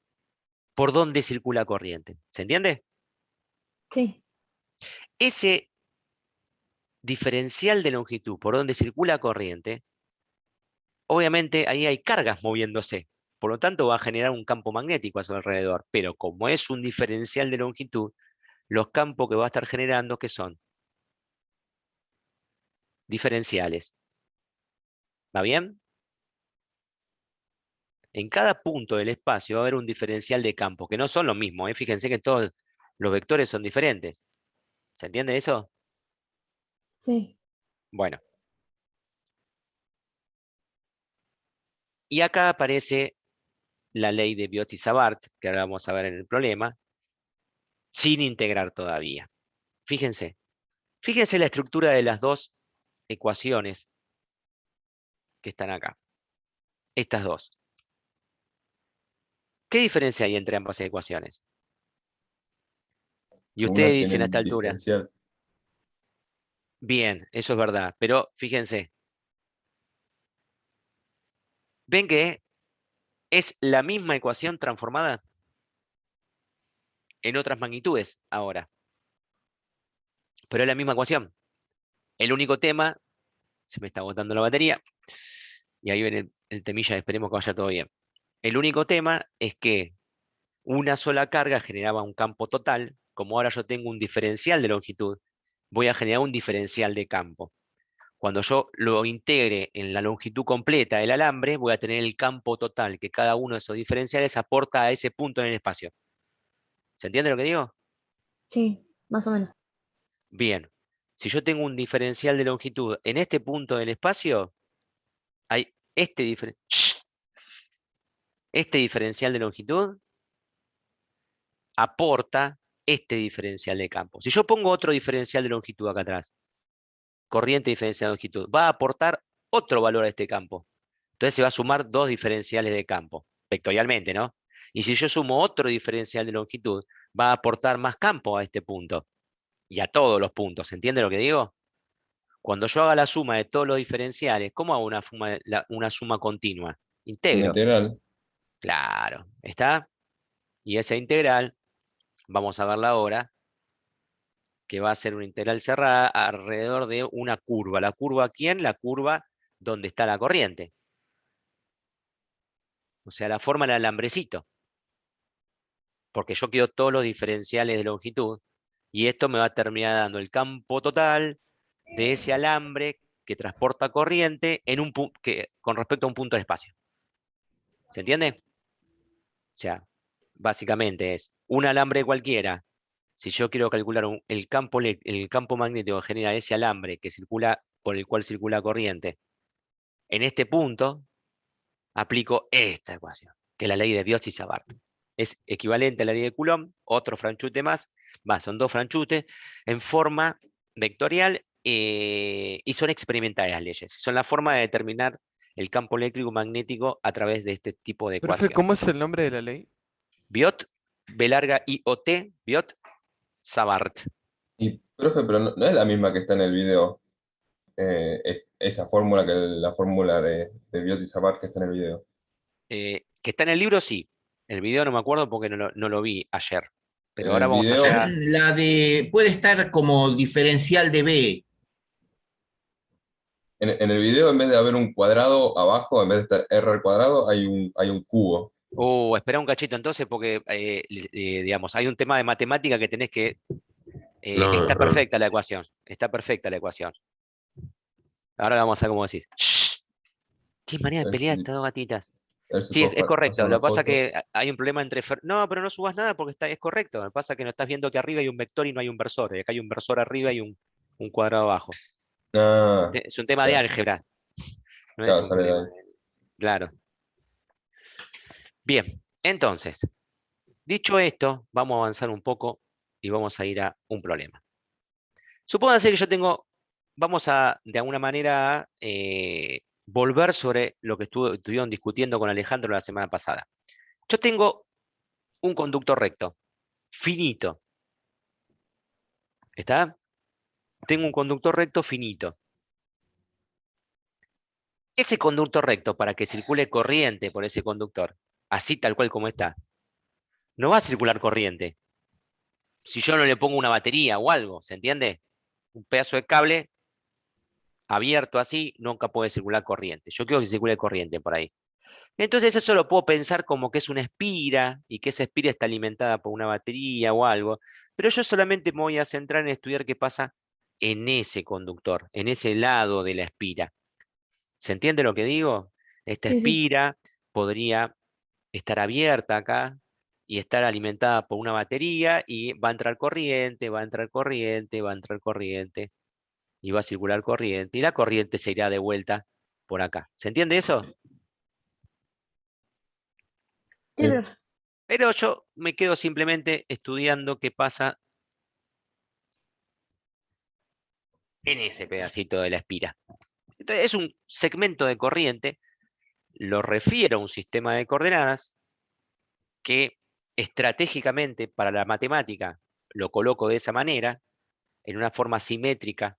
por donde circula corriente. ¿Se entiende? Sí. Ese diferencial de longitud por donde circula corriente, obviamente ahí hay cargas moviéndose, por lo tanto va a generar un campo magnético a su alrededor, pero como es un diferencial de longitud, los campos que va a estar generando, ¿qué son? Diferenciales. ¿Va bien? En cada punto del espacio va a haber un diferencial de campo, que no son los mismos, ¿eh? Fíjense que todos los vectores son diferentes. ¿Se entiende eso? Sí. Bueno. Y acá aparece la ley de Biot-Savart, que ahora vamos a ver en el problema, sin integrar todavía. Fíjense. Fíjense la estructura de las dos ecuaciones que están acá. Estas dos. ¿Qué diferencia hay entre ambas ecuaciones? Y Una ustedes tiene dicen a esta el altura. diferencial. Bien, eso es verdad. Pero fíjense. ¿Ven que es la misma ecuación transformada en otras magnitudes ahora? Pero es la misma ecuación. El único tema, se me está agotando la batería, y ahí viene el temilla, esperemos que vaya todo bien. El único tema es que una sola carga generaba un campo total, como ahora yo tengo un diferencial de longitud, voy a generar un diferencial de campo. Cuando yo lo integre en la longitud completa del alambre, voy a tener el campo total que cada uno de esos diferenciales aporta a ese punto en el espacio. ¿Se entiende lo que digo? Sí, más o menos. Bien. Si yo tengo un diferencial de longitud en este punto del espacio, hay este diferencial de longitud aporta este diferencial de campo. Si yo pongo otro diferencial de longitud acá atrás, corriente diferencial de longitud, va a aportar otro valor a este campo. Entonces se va a sumar dos diferenciales de campo, vectorialmente, ¿no? Y si yo sumo otro diferencial de longitud, va a aportar más campo a este punto y a todos los puntos. ¿Se entiende lo que digo? Cuando yo haga la suma de todos los diferenciales, ¿cómo hago una suma continua? Una Integro. integral. Claro, ¿está? Y esa integral, vamos a verla ahora, que va a ser una integral cerrada alrededor de una curva. ¿La curva quién? La curva donde está la corriente. O sea, la forma del alambrecito. Porque yo quiero todos los diferenciales de longitud. Y esto me va a terminar dando el campo total de ese alambre que transporta corriente en con respecto a un punto de espacio. ¿Se entiende? O sea, básicamente es un alambre cualquiera. Si yo quiero calcular el campo magnético que genera ese alambre que circula, por el cual circula corriente, en este punto aplico esta ecuación, que es la ley de Biot-Savart. Es equivalente a la ley de Coulomb, otro franchute más, son dos franchutes, en forma vectorial y son experimentales las leyes. Son la forma de determinar el campo eléctrico magnético a través de este tipo de Profe, ecuaciones. ¿cómo es el nombre de la ley? Biot, B larga I-O-T, Biot-Savart. Y, profe, pero no es la misma que está en el video. Esa fórmula que la fórmula de Biot-Savart que está en el video. Que está en el libro, sí. El video no me acuerdo porque no lo vi ayer. Pero En ahora el vamos a video, llegar. La de puede estar como diferencial de B. en el video, en vez de haber un cuadrado abajo, en vez de estar R al cuadrado, hay un cubo. Espera un cachito entonces, porque digamos, hay un tema de matemática que tenés que. Está perfecta la ecuación. Está perfecta la ecuación. Ahora vamos a ver cómo decir. ¿Qué manera A de ver pelear si, estas dos gatitas? a ver si Sí, puedo es correcto. pasar Lo una que pasa es foto. que hay un problema entre. No, pero no subas nada porque es correcto. Lo que pasa es que no estás viendo que arriba hay un vector y no hay un versor. Y acá hay un versor arriba y un cuadrado abajo. Ah, Es un tema de claro, álgebra. No es claro, un sale de problema ahí. Claro. Bien, entonces, dicho esto, vamos a avanzar un poco y vamos a ir a un problema. Supónganse que yo tengo, vamos a, de alguna manera, volver sobre lo que estuvieron discutiendo con Alejandro la semana pasada. Yo tengo un conductor recto, finito. ¿Está? Tengo un conductor recto finito. Ese conductor recto, para que circule corriente por ese conductor, así tal cual como está, no va a circular corriente. Si yo no le pongo una batería o algo, ¿se entiende? Un pedazo de cable abierto así, nunca puede circular corriente. Yo quiero que circule corriente por ahí. Entonces eso lo puedo pensar como que es una espira y que esa espira está alimentada por una batería o algo. Pero yo solamente me voy a centrar en estudiar qué pasa en ese conductor, en ese lado de la espira. ¿Se entiende lo que digo? Esta Sí, sí. espira podría estar abierta acá y estar alimentada por una batería y va a entrar corriente, va a entrar corriente, va a entrar corriente y va a circular corriente y la corriente se irá de vuelta por acá. ¿Se entiende eso? Sí, profe. Pero yo me quedo simplemente estudiando qué pasa en ese pedacito de la espira. Entonces es un segmento de corriente, lo refiero a un sistema de coordenadas que estratégicamente para la matemática lo coloco de esa manera, en una forma simétrica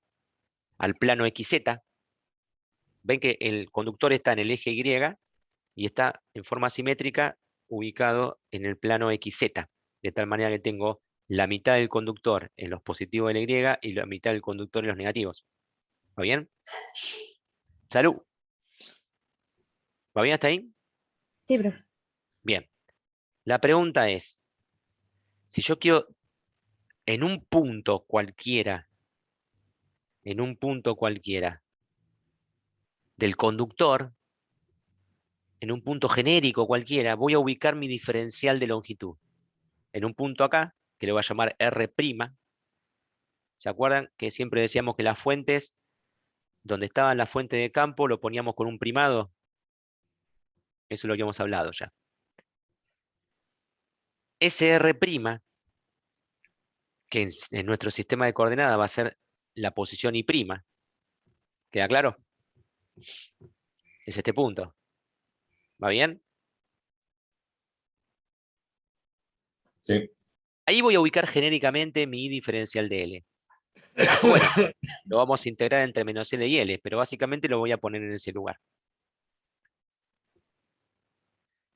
al plano XZ. Ven que el conductor está en el eje Y y está en forma simétrica ubicado en el plano XZ, de tal manera que tengo la mitad del conductor en los positivos de la Y y la mitad del conductor en los negativos. ¿Va bien? Salud. ¿Va bien hasta ahí? Sí, profe. Bien. La pregunta es, si yo quiero en un punto cualquiera del conductor, en un punto genérico cualquiera, voy a ubicar mi diferencial de longitud. En un punto acá, que le voy a llamar R'. ¿Se acuerdan que siempre decíamos que las fuentes, donde estaba la fuente de campo, lo poníamos con un primado? Eso es lo que hemos hablado ya. Ese R', que en nuestro sistema de coordenadas va a ser la posición Y'. ¿Queda claro? Es este punto. ¿Va bien? Sí. Ahí voy a ubicar genéricamente mi diferencial de L. Después, bueno, lo vamos a integrar entre menos L y L, pero básicamente lo voy a poner en ese lugar.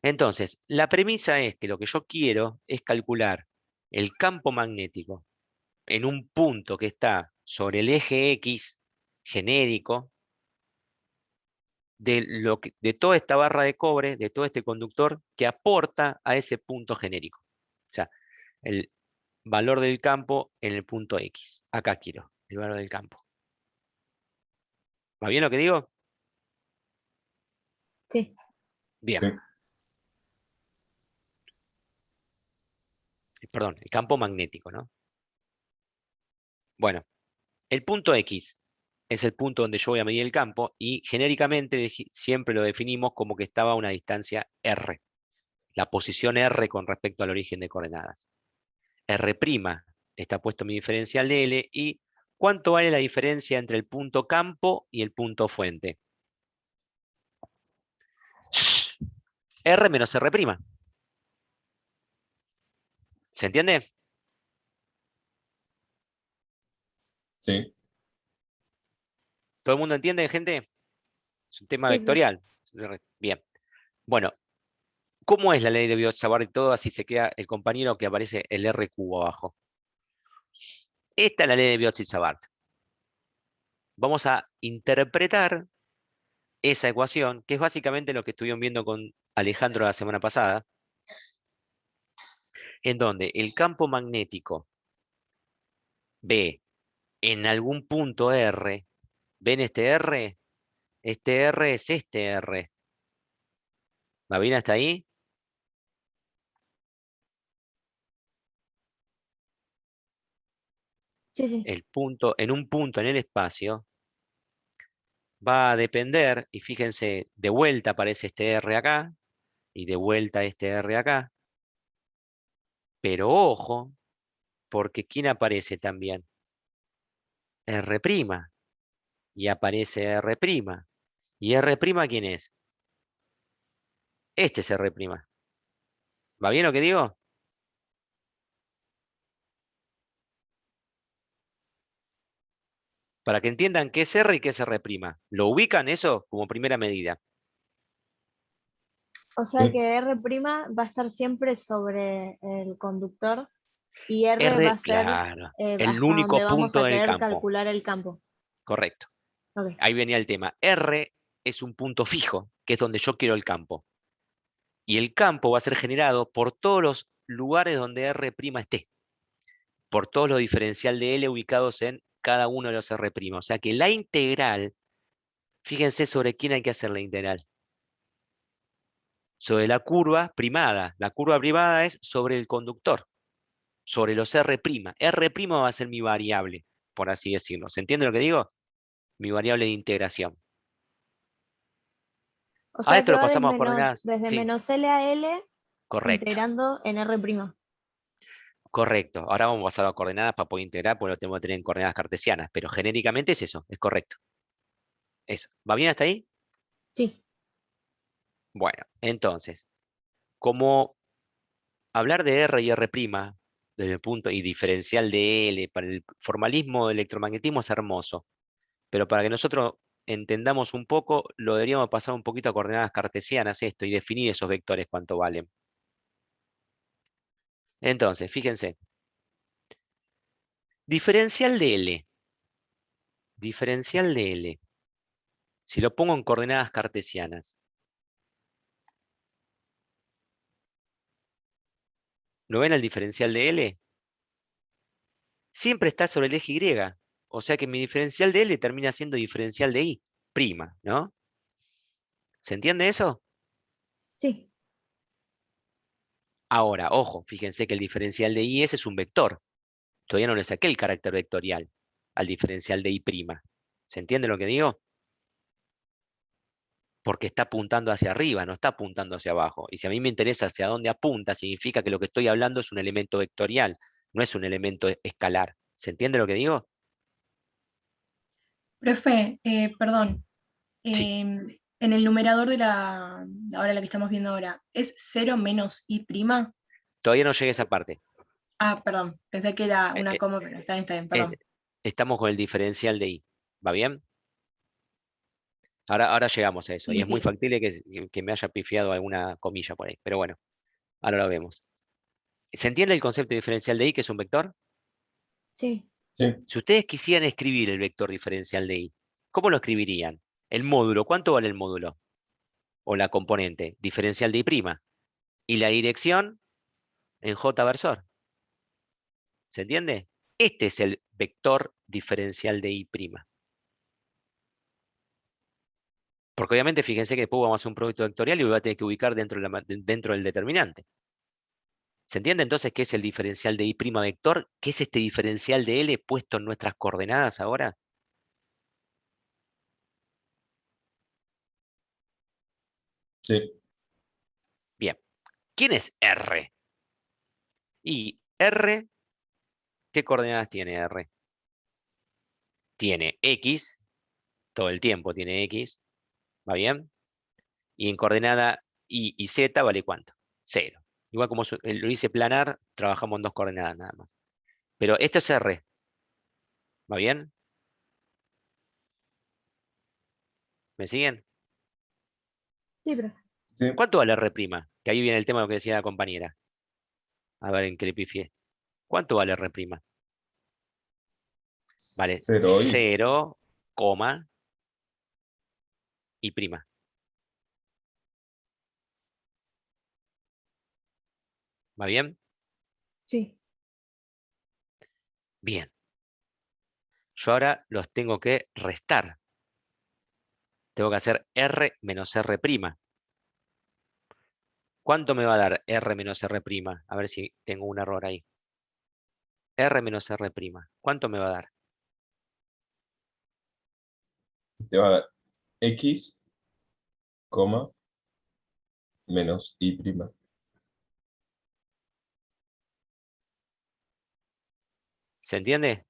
Entonces, la premisa es que lo que yo quiero es calcular el campo magnético en un punto que está sobre el eje X genérico de toda esta barra de cobre, de todo este conductor que aporta a ese punto genérico. O sea, el valor del campo en el punto X. Acá quiero el valor del campo. ¿Va bien lo que digo? Sí. Bien. Sí. Perdón, el campo magnético, ¿no? Bueno, el punto X es el punto donde yo voy a medir el campo y genéricamente siempre lo definimos como que estaba a una distancia R. La posición R con respecto al origen de coordenadas. R' está puesto mi diferencial de L y ¿cuánto vale la diferencia entre el punto campo y el punto fuente? R menos R'. ¿Se entiende? Sí. ¿Todo el mundo entiende, gente? Es un tema Sí, profe. vectorial. Bien. Bueno, ¿cómo es la ley de Biot-Savart y todo? Así se queda el compañero que aparece el R cubo abajo. Esta es la ley de Biot-Savart. Vamos a interpretar esa ecuación, que es básicamente lo que estuvieron viendo con Alejandro la semana pasada, en donde el campo magnético B en algún punto R, ¿ven este R? Este R es este R. ¿Va bien hasta ahí? Sí, sí. El punto, en un punto en el espacio va a depender, y fíjense, de vuelta aparece este R acá, y de vuelta este R acá. Pero ojo, porque ¿quién aparece también? R'. Y aparece R'. ¿Y R' quién es? Este es R'. ¿Va bien lo que digo? Para que entiendan qué es R y qué es R'. ¿Lo ubican eso como primera medida? O sea Sí. que R' va a estar siempre sobre el conductor y R va R, a ser claro, el hasta donde único vamos punto a del querer campo. calcular el campo. Correcto. Ok. Ahí venía el tema. R es un punto fijo, que es donde yo quiero el campo. Y el campo va a ser generado por todos los lugares donde R' esté. Por todos los diferencial de L ubicados en cada uno de los R'. O sea que la integral, fíjense sobre quién hay que hacer la integral. Sobre la curva primada. La curva primada es sobre el conductor, sobre los R'. R' va a ser mi variable, por así decirlo. ¿Se entiende lo que digo? Mi variable de integración. O A sea esto que lo va pasamos a coordenadas. desde Sí, menos L a L correcto. integrando en R'. Correcto. Ahora vamos a pasar a coordenadas para poder integrar, porque lo tenemos que tener en coordenadas cartesianas. Pero genéricamente es eso, es correcto. Eso. ¿Va bien hasta ahí? Sí. Bueno, entonces, como hablar de R y R', desde el punto y diferencial de L, para el formalismo del electromagnetismo es hermoso. Pero para que nosotros entendamos un poco, lo deberíamos pasar un poquito a coordenadas cartesianas esto y definir esos vectores cuánto valen. Entonces, fíjense. Diferencial de L. Diferencial de L. Si lo pongo en coordenadas cartesianas. ¿Lo ven el diferencial de L? Siempre está sobre el eje Y. O sea que mi diferencial de L termina siendo diferencial de I', ¿no? ¿Se entiende eso? Sí. Ahora, ojo, fíjense que el diferencial de I es un vector. Todavía no le saqué el carácter vectorial al diferencial de I'. ¿Se entiende lo que digo? Porque está apuntando hacia arriba, no está apuntando hacia abajo. Y si a mí me interesa hacia dónde apunta, significa que lo que estoy hablando es un elemento vectorial, no es un elemento escalar. ¿Se entiende lo que digo? Profe, perdón, Sí. en el numerador de ahora la que estamos viendo ahora, ¿es 0 menos I'? Todavía no llegué a esa parte. Ah, perdón, pensé que era Eh, una eh, coma, pero está bien, eh, perdón. Estamos con el diferencial de I. ¿Va bien? Ahora llegamos a eso. Y Sí, es muy sí. factible que me haya pifiado alguna comilla por ahí. Pero bueno, ahora lo vemos. ¿Se entiende el concepto diferencial de I, que es un vector? Sí. Sí. Si ustedes quisieran escribir el vector diferencial de I, ¿cómo lo escribirían? El módulo, ¿cuánto vale el módulo? O la componente, diferencial de I'. Y la dirección en J versor. ¿Se entiende? Este es el vector diferencial de I'. Porque obviamente fíjense que después vamos a hacer un producto vectorial y lo voy a tener que ubicar dentro del determinante. ¿Se entiende entonces qué es el diferencial de I' vector? ¿Qué es este diferencial de L puesto en nuestras coordenadas ahora? Sí. Bien. ¿Quién es R? Y R, ¿qué coordenadas tiene R? Tiene X, todo el tiempo tiene X, ¿va bien? Y en coordenada Y y Z vale ¿cuánto? 0. Igual como lo hice planar, trabajamos en dos coordenadas nada más. Pero esto es R, ¿va bien? ¿Me siguen? Sí, profe. Sí. ¿Cuánto vale R'? Que ahí viene el tema de lo que decía la compañera. A ver en qué le pifié. ¿Cuánto vale R'? Vale 0 y 0, y prima. ¿Va bien? Sí. Bien. Yo ahora los tengo que restar. Tengo que hacer R menos R'. ¿Cuánto me va a dar R menos R'? A ver si tengo un error ahí. R menos R'. ¿Cuánto me va a dar? te va a dar X, coma, menos I'. ¿Se entiende?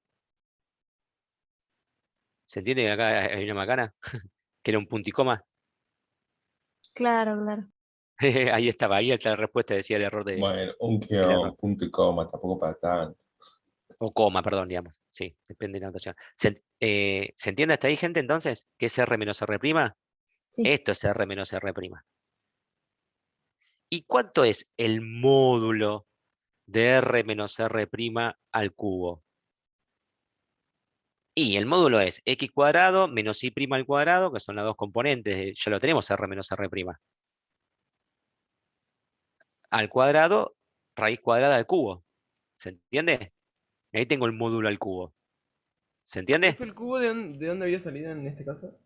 ¿Se entiende que acá hay una macana? Que era un punto y coma. Claro, claro. Ahí estaba, ahí está la respuesta, decía el error de. Bueno, un el error. guión, punto y coma, tampoco para tanto. O coma, perdón, digamos. Sí, depende de la notación. ¿Se entiende hasta ahí, gente, entonces? ¿Qué es R menos R'? Sí. Esto es R menos R'. ¿Y cuánto es el módulo de R menos R' al cubo? Y el módulo es x cuadrado menos y' al cuadrado, que son las dos componentes, ya lo tenemos R menos R'. Al cuadrado, raíz cuadrada al cubo. ¿Se entiende? Ahí tengo el módulo al cubo. ¿Se entiende? ¿Profe, el cubo de dónde había salido en este caso?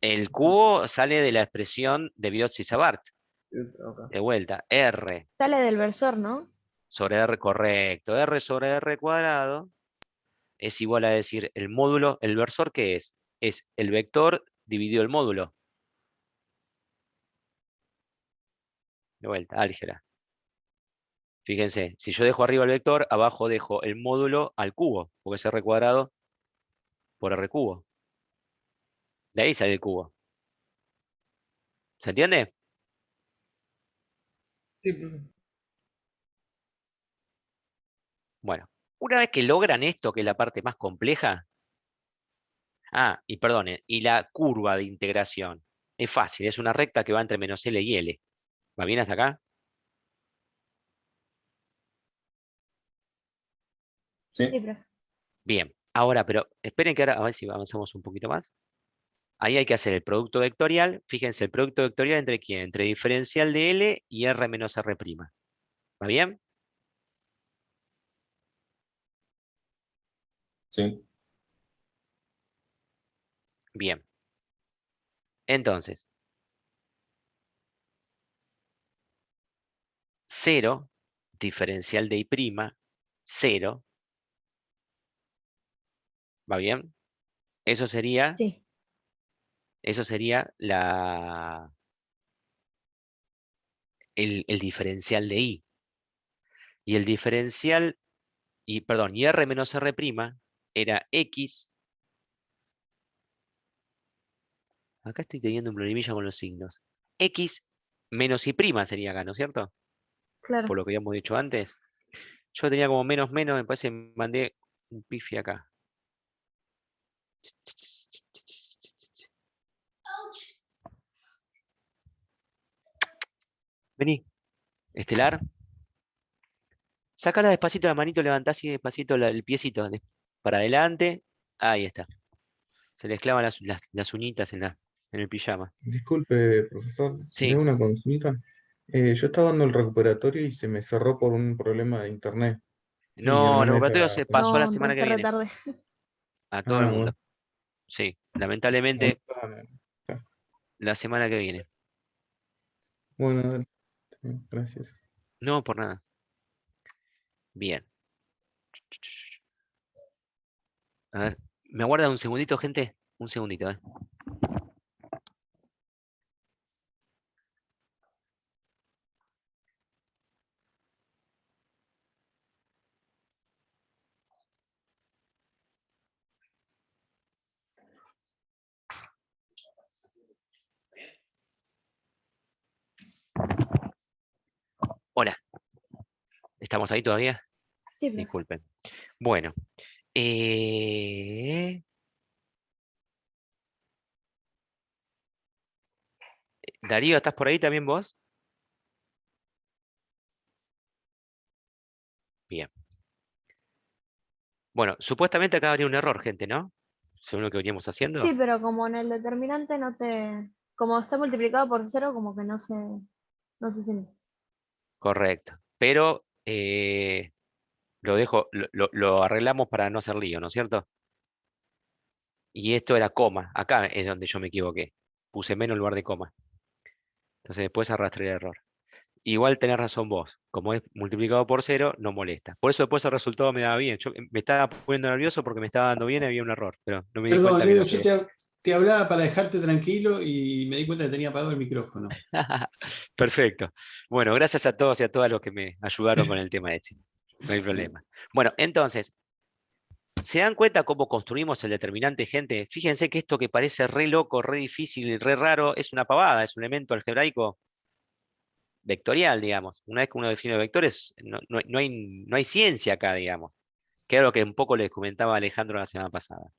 El cubo sale de la expresión de Biot-Savart. Ok. De vuelta, R Sale del versor, ¿no? sobre R, correcto. R sobre R cuadrado es igual a decir el módulo, el versor, ¿qué es? Es el vector dividido el módulo. De vuelta, álgebra. Fíjense, si yo dejo arriba el vector, abajo dejo el módulo al cubo, porque es R cuadrado por R cubo. De ahí sale el cubo. ¿Se entiende? Sí, profe. Bueno, una vez que logran esto, que es la parte más compleja. Ah, y perdonen, y la curva de integración. Es fácil, es una recta que va entre menos L y L. ¿Va bien hasta acá? Sí. Sí, profe. Bien. Ahora, pero esperen que ahora, a ver si avanzamos un poquito más. Ahí hay que hacer el producto vectorial. Fíjense, el producto vectorial ¿entre quién? Entre diferencial de L y R menos R'. ¿Va bien? Sí. Bien. Entonces, 0, diferencial de I', 0. ¿Va bien? Eso sería, Sí. eso sería el diferencial de I. Y el diferencial, perdón, y R menos R' era X. Acá estoy teniendo un problemilla con los signos. X menos Y' sería acá, ¿no es cierto? Claro. Por lo que habíamos dicho antes. Yo tenía como menos, me parece que mandé un pifi acá. Vení, Estelar. Sacala despacito la manito, levantá así despacito el piecito para adelante. Ahí está. Se les clavan las uñitas en el pijama. Disculpe, profesor, Sí. le hago una consulta. Yo estaba dando el recuperatorio y se me cerró por un problema de internet. Y No, no el me recuperatorio deja se pasó a la No, semana que entraste re viene. tarde. A todo el Ah, mundo. bueno. Sí, lamentablemente la semana que viene. Bueno, dale. Gracias. No, por nada. Bien. A ver, ¿me aguardan un segundito, gente? Un segundito, Hola. ¿Estamos ahí todavía? Sí, profe. Disculpen. Bueno. Darío, ¿estás por ahí también vos? Bien. Bueno, supuestamente acá habría un error, gente, ¿no? Según lo que veníamos haciendo. Sí, pero como en el determinante no te... Como está multiplicado por 0, como que no se siente. Correcto. Pero lo dejo, lo arreglamos para no hacer lío, ¿no es cierto? Y esto era coma. Acá es donde yo me equivoqué. Puse menos en lugar de coma. Entonces después arrastré el error. Igual tenés razón vos. Como es multiplicado por 0, no molesta. Por eso después el resultado me daba bien. Yo me estaba poniendo nervioso porque me estaba dando bien y había un error. Pero no me di Perdón, cuenta que Leo, lo que... te hablaba para dejarte tranquilo y me di cuenta que tenía apagado el micrófono. Perfecto. Bueno, gracias a todos y a todas los que me ayudaron con el tema ese. No hay problema. Bueno, entonces, ¿se dan cuenta cómo construimos el determinante, gente? Fíjense que esto que parece re loco, re difícil y re raro es una pavada, es un elemento algebraico vectorial, digamos. Una vez que uno define vectores, no hay ciencia acá, digamos. Que era lo que un poco les comentaba Alejandro la semana pasada.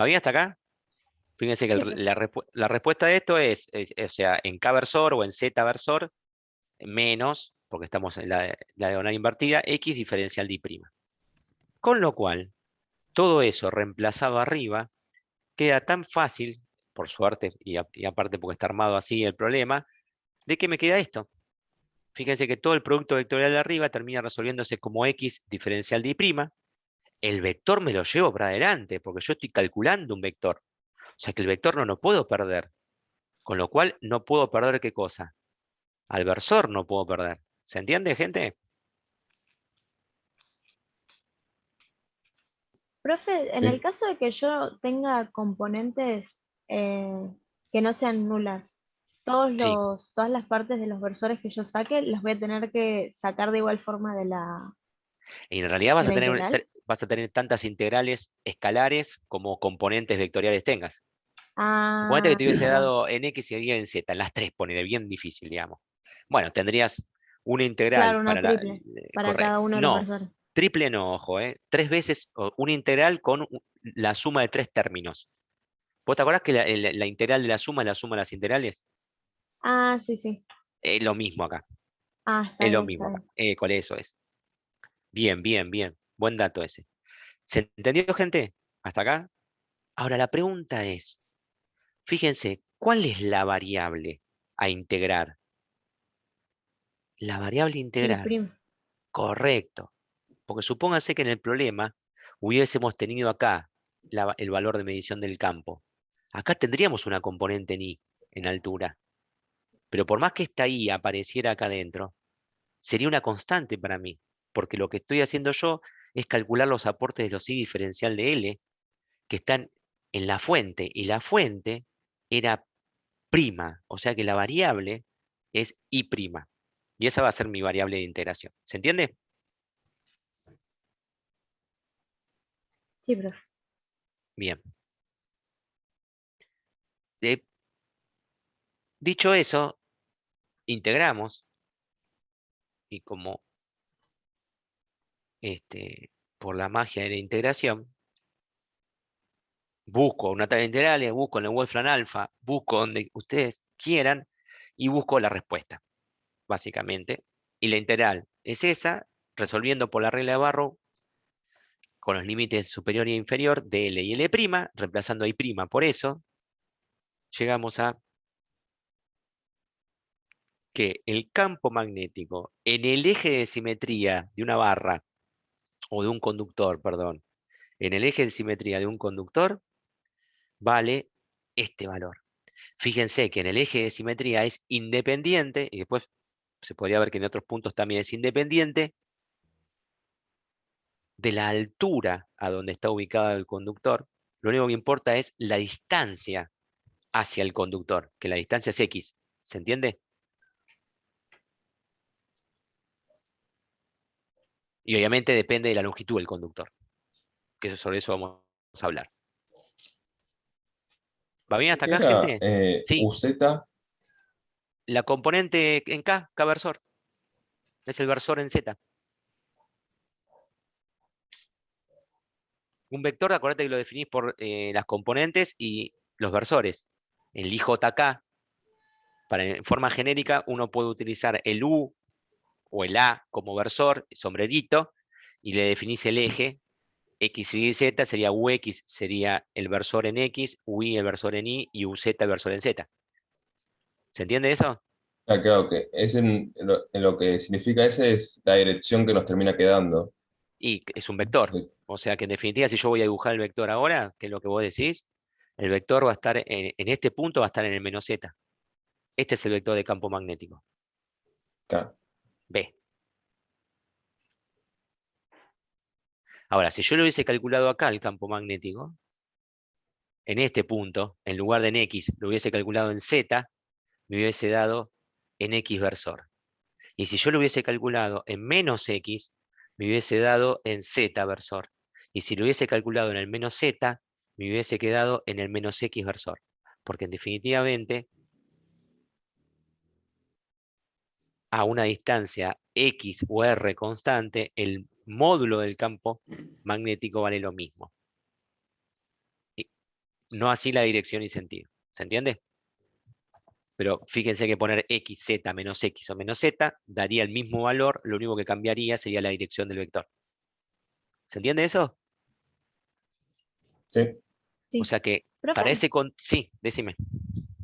¿Va bien hasta acá? Fíjense que Sí, profe. la respuesta de esto es, o sea, en K versor o en Z versor, menos, porque estamos en la diagonal invertida, X diferencial de I'. Con lo cual, todo eso reemplazado arriba queda tan fácil, por suerte, y aparte porque está armado así el problema, de que me queda esto. Fíjense que todo el producto vectorial de arriba termina resolviéndose como X diferencial de I'. El vector me lo llevo para adelante, porque yo estoy calculando un vector. O sea que el vector no lo puedo perder. Con lo cual, no puedo perder ¿qué cosa? Al versor no puedo perder. ¿Se entiende, gente? Profe, en Sí. el caso de que yo tenga componentes que no sean nulas, Sí. todas las partes de los versores que yo saque, las voy a tener que sacar de igual forma Y en realidad de la integral. vas a tener tantas integrales escalares como componentes vectoriales tengas. Suponete que Ah, te hubiese está. dado en X y en Z, en las tres, ponele bien difícil, digamos. Bueno, tendrías una integral Claro, una para la... triple para cada Correcto. uno de los No, versores. triple no, ojo, ¿eh? Tres veces una integral con la suma de tres términos. ¿Vos te acordás que la integral de la suma es la suma de las integrales? Ah, sí, sí. Es lo mismo acá. Ah, está Es lo bien, está mismo acá. bien. ¿Cuál eso es? Bien, bien, bien. Buen dato ese. ¿Se entendió, gente? ¿Hasta acá? Ahora la pregunta es, fíjense, ¿cuál es la variable a integrar? La variable a Y integrar. prima. Correcto. Porque supónganse que en el problema hubiésemos tenido acá el valor de medición del campo. Acá tendríamos una componente en I, en altura. Pero por más que esta I apareciera acá adentro, sería una constante para mí. Porque lo que estoy haciendo yo es calcular los aportes de los I diferencial de L que están en la fuente. Y la fuente era prima. O sea que la variable es I'. Y esa va a ser mi variable de integración. ¿Se entiende? Sí, profe. Bien. Eh, Dicho eso, integramos y como por la magia de la integración, busco una tabla de integrales, busco en el Wolfram Alpha, busco donde ustedes quieran y busco la respuesta, básicamente. Y la integral es esa, resolviendo por la regla de Barrow con los límites superior e inferior de L y L', reemplazando I' por eso, llegamos a que el campo magnético en el eje de simetría de una barra, o de un conductor, perdón, en el eje de simetría de un conductor, vale este valor. Fíjense que en el eje de simetría es independiente, y después se podría ver que en otros puntos también es independiente, de la altura a donde está ubicado el conductor. Lo único que importa es la distancia hacia el conductor, que la distancia es X. ¿Se entiende? Y obviamente depende de la longitud del conductor, que sobre eso vamos a hablar. ¿Va bien hasta ¿Qué acá, es la gente? Sí, UZ? la componente en K versor, es el versor en Z. Un vector, acuérdate que lo definís por las componentes y los versores. El IJK, en forma genérica, uno puede utilizar el U o el A como versor, sombrerito, y le definís el eje, X, Y, Z, sería UX, sería el versor en X, UI el versor en Y, y UZ el versor en Z. ¿Se entiende eso? Ah, claro que en lo que significa ese es la dirección que nos termina quedando. Y es un vector. Sí. O sea que en definitiva, si yo voy a dibujar el vector ahora, que es lo que vos decís, el vector va a estar en este punto, va a estar en el menos Z. Este es el vector de campo magnético. Claro. B. Ahora, si yo lo hubiese calculado acá el campo magnético, en este punto, en lugar de en X, lo hubiese calculado en Z, me hubiese dado en X versor. Y si yo lo hubiese calculado en menos X, me hubiese dado en Z versor. Y si lo hubiese calculado en el menos Z, me hubiese quedado en el menos X versor. Porque definitivamente, a una distancia X o R constante, el módulo del campo magnético vale lo mismo. Y no así la dirección y sentido. ¿Se entiende? Pero fíjense que poner X, Z, menos X o menos Z daría el mismo valor, lo único que cambiaría sería la dirección del vector. ¿Se entiende eso? Sí. Sí. O sea que Profe, para ese... Sí, decime.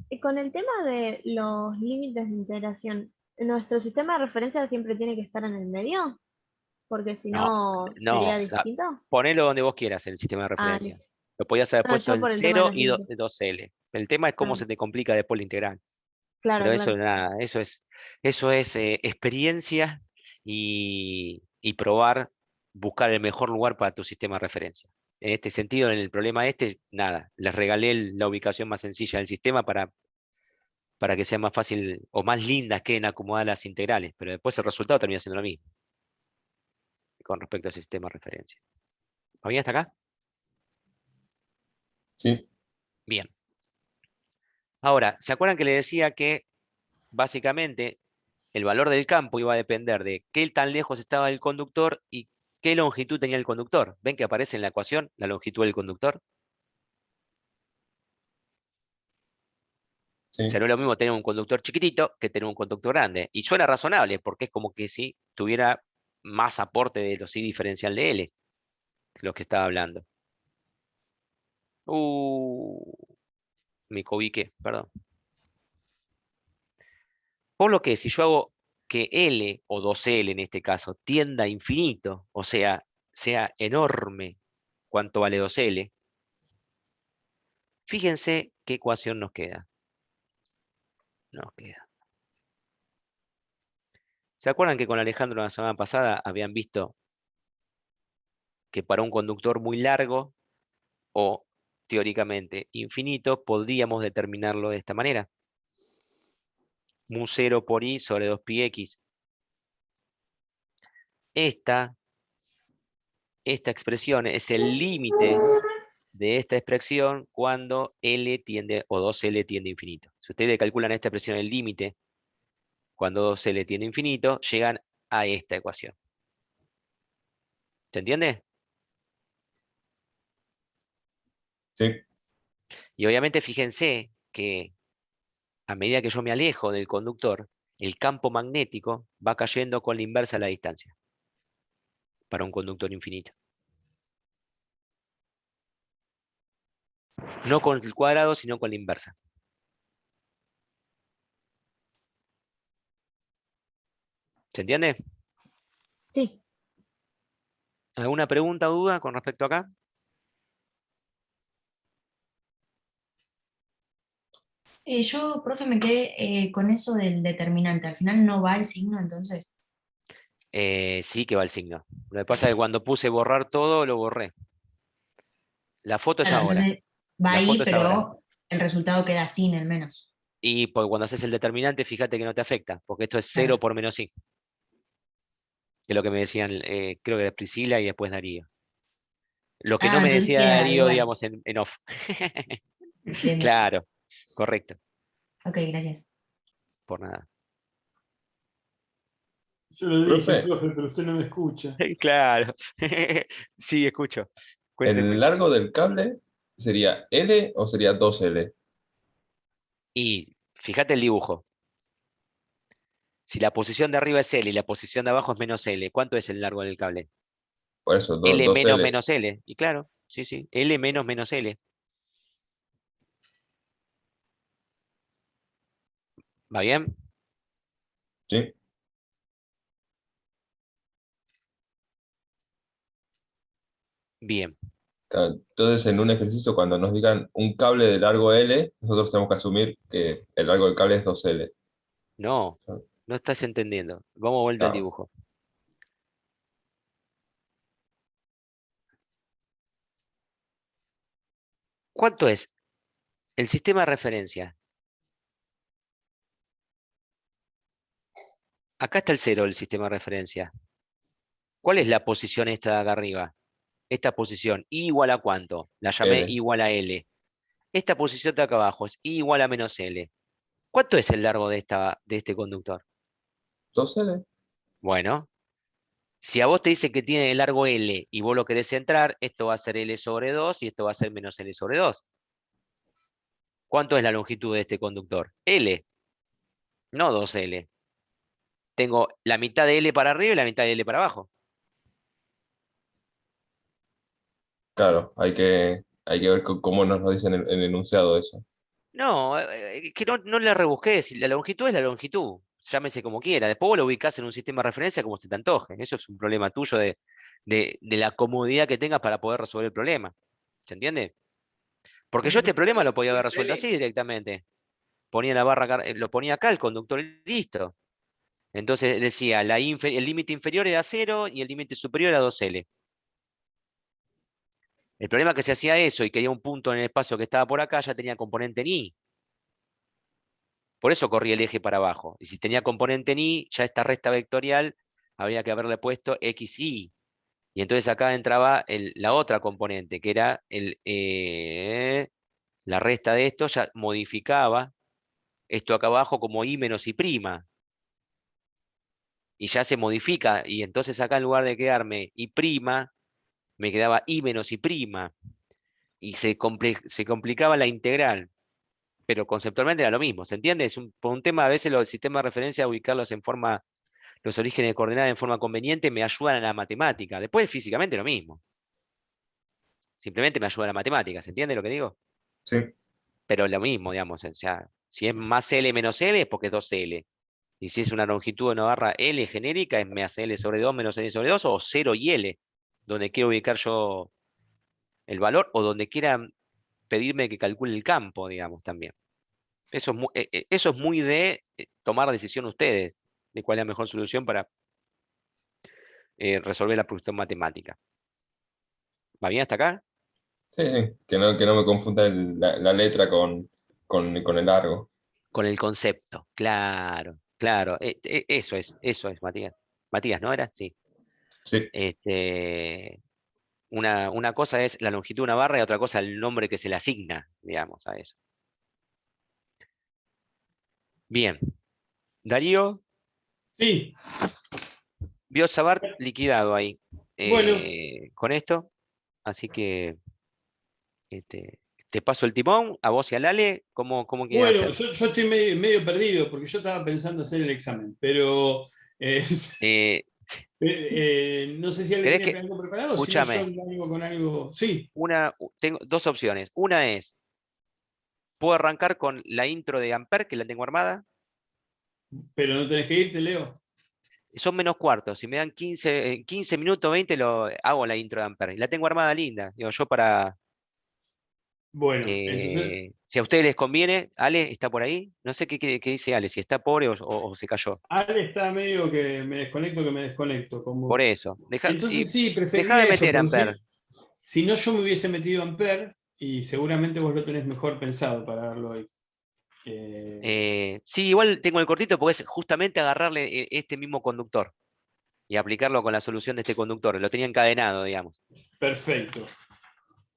y con el tema de los límites de integración, ¿nuestro sistema de referencia siempre tiene que estar en el medio? Porque si No, no, no, ¿sería distinto? ponelo donde vos quieras el sistema de Ah, referencia. listo. Lo podías haber No, puesto yo en por el tema de 0 los y límites. 2L. El tema es cómo Ah, se te complica después la integral. claro, Pero eso claro. nada, eso es experiencia y probar, buscar el mejor lugar para tu sistema de referencia. En este sentido, en el problema este, nada, les regalé la ubicación más sencilla del sistema para que sea más fácil o más lindas queden acomodadas las integrales, pero después el resultado termina siendo lo mismo con respecto al sistema de referencia. ¿Va bien hasta acá? Sí. Bien. Ahora, ¿se acuerdan que le decía que básicamente el valor del campo iba a depender de qué tan lejos estaba el conductor y qué longitud tenía el conductor? ¿Ven que aparece en la ecuación la longitud del conductor? O sea, no es lo mismo tener un conductor chiquitito que tener un conductor grande. Y suena razonable, porque es como que si tuviera más aporte de los I diferencial de L, lo que estaba hablando. Me cobiqué, perdón. Por lo que si yo hago que L, o 2L en este caso, tienda a infinito, o sea enorme, ¿cuánto vale 2L? Fíjense qué ecuación nos queda. ¿Se acuerdan que con Alejandro la semana pasada habían visto que para un conductor muy largo o teóricamente infinito podríamos determinarlo de esta manera? Mu 0 por I sobre 2πx. Esta expresión es el límite de esta expresión cuando L tiende o 2L tiende a infinito. Si ustedes calculan esta expresión el límite, cuando 2L tiende a infinito, llegan a esta ecuación. ¿Se entiende? Sí. Y obviamente fíjense que a medida que yo me alejo del conductor, el campo magnético va cayendo con la inversa a la distancia para un conductor infinito. No con el cuadrado, sino con la inversa. ¿Se entiende? Sí. ¿Alguna pregunta o duda con respecto a acá? Yo, profe, me quedé con eso del determinante. Al final no va el signo, entonces. Sí que va el signo. Lo que pasa es que cuando puse borrar todo, lo borré. La foto es Claro, ahora. entonces va La ahí, foto es ahora. pero el resultado queda sin el menos. Y porque cuando haces el determinante, fíjate que no te afecta, porque esto es 0 Claro. por menos i. Que es lo que me decían, creo que era Priscila y después Darío. Lo que no me Entonces decía queda Darío, igual. digamos, en off. Bien, bien. Claro, correcto. Ok, gracias. Por nada. Yo lo dije, Profe, profe, pero usted no me escucha. Claro. Sí, escucho. ¿el largo del cable sería L o sería 2L? Y fíjate el dibujo. Si la posición de arriba es L y la posición de abajo es menos L, ¿cuánto es el largo del cable? Por eso, L menos 2L. menos L. Y claro, sí, L menos menos L. ¿Va bien? Sí. Bien. Entonces, en un ejercicio, cuando nos digan un cable de largo L, nosotros tenemos que asumir que el largo del cable es 2L. No, no estás entendiendo. Vamos a vuelta al Ah, dibujo. ¿Cuánto es el sistema de referencia. Acá está el 0 del sistema de referencia. ¿Cuál es la posición esta de acá arriba? Esta posición, I igual a ¿cuánto? La llamé L. I igual a L. Esta posición de acá abajo es I igual a menos L. ¿Cuánto es el largo de este conductor? 2L. Bueno, si a vos te dice que tiene el largo L y vos lo querés centrar, esto va a ser L sobre 2 y esto va a ser menos L sobre 2. ¿Cuánto es la longitud de este conductor? L, no 2L. Tengo la mitad de L para arriba y la mitad de L para abajo. Claro, hay que ver cómo nos lo dice en el enunciado eso. No, que no la rebusques. La longitud es la longitud. Llámese como quiera. Después vos lo ubicás en un sistema de referencia como se te antoje. Eso es un problema tuyo de la comodidad que tengas para poder resolver el problema. ¿Se entiende? Porque yo este problema lo podía haber resuelto así directamente. Ponía la barra, lo ponía acá el conductor y listo. Entonces decía, el límite inferior era 0 y el límite superior era 2L. El problema es que se hacía eso y quería un punto en el espacio que estaba por acá, ya tenía componente en I. Por eso corría el eje para abajo. Y si tenía componente en I, ya esta resta vectorial habría que haberle puesto XY. Y entonces acá entraba la otra componente, que era la resta de esto, ya modificaba esto acá abajo como I menos I'. Y ya se modifica. Y entonces acá en lugar de quedarme I', me quedaba I menos I'. Y se complicaba la integral. Pero conceptualmente era lo mismo, ¿se entiende? Por un tema, a veces los sistemas de referencia, ubicarlos en forma, los orígenes de coordenadas en forma conveniente, me ayudan a la matemática. Después, físicamente, lo mismo. Simplemente me ayuda a la matemática, ¿se entiende lo que digo? Sí. Pero lo mismo, digamos, o sea, si es más L menos L es porque es 2L. Y si es una longitud de una barra L genérica, es más L sobre 2 menos L sobre 2, o 0 y L, donde quiero ubicar yo el valor, o donde quieran pedirme que calcule el campo, digamos, también. Eso es muy de tomar decisión ustedes de cuál es la mejor solución para resolver la cuestión matemática. ¿Va bien hasta acá? Sí, que no me confunda la letra con el largo. Con el concepto, claro, claro. Eso es, Matías. Matías, ¿no era? Sí. Sí. Una cosa es la longitud de una barra y otra cosa el nombre que se le asigna, digamos, a eso. Bien. Darío. Sí. Vio Sabart liquidado ahí. Bueno. Con esto. Así que te paso el timón, a vos y a Lale, ¿cómo quieren Bueno, hacer? yo estoy medio perdido porque yo estaba pensando hacer el examen, pero no sé si alguien ¿Querés tiene algo preparado, si no yo escúchame, vengo con algo. Sí. tengo dos opciones. Una es, puedo arrancar con la intro de Ampere, que la tengo armada. Pero no tenés que irte, Leo. Son menos cuartos. Si me dan 15 minutos, 20, hago la intro de Ampere. Y la tengo armada linda. Digo, yo para... Bueno, entonces. Si a ustedes les conviene, Ale está por ahí. No sé qué dice Ale, si está pobre o se cayó. Ale está medio que me desconecto. Por eso. Entonces sí, Deja preferiría de eso, meter porque Ampere. si no yo me hubiese metido Ampere y seguramente vos lo tenés mejor pensado para darlo hoy. Sí, igual tengo el cortito porque es justamente agarrarle este mismo conductor y aplicarlo con la solución de este conductor. Lo tenía encadenado, digamos. Perfecto.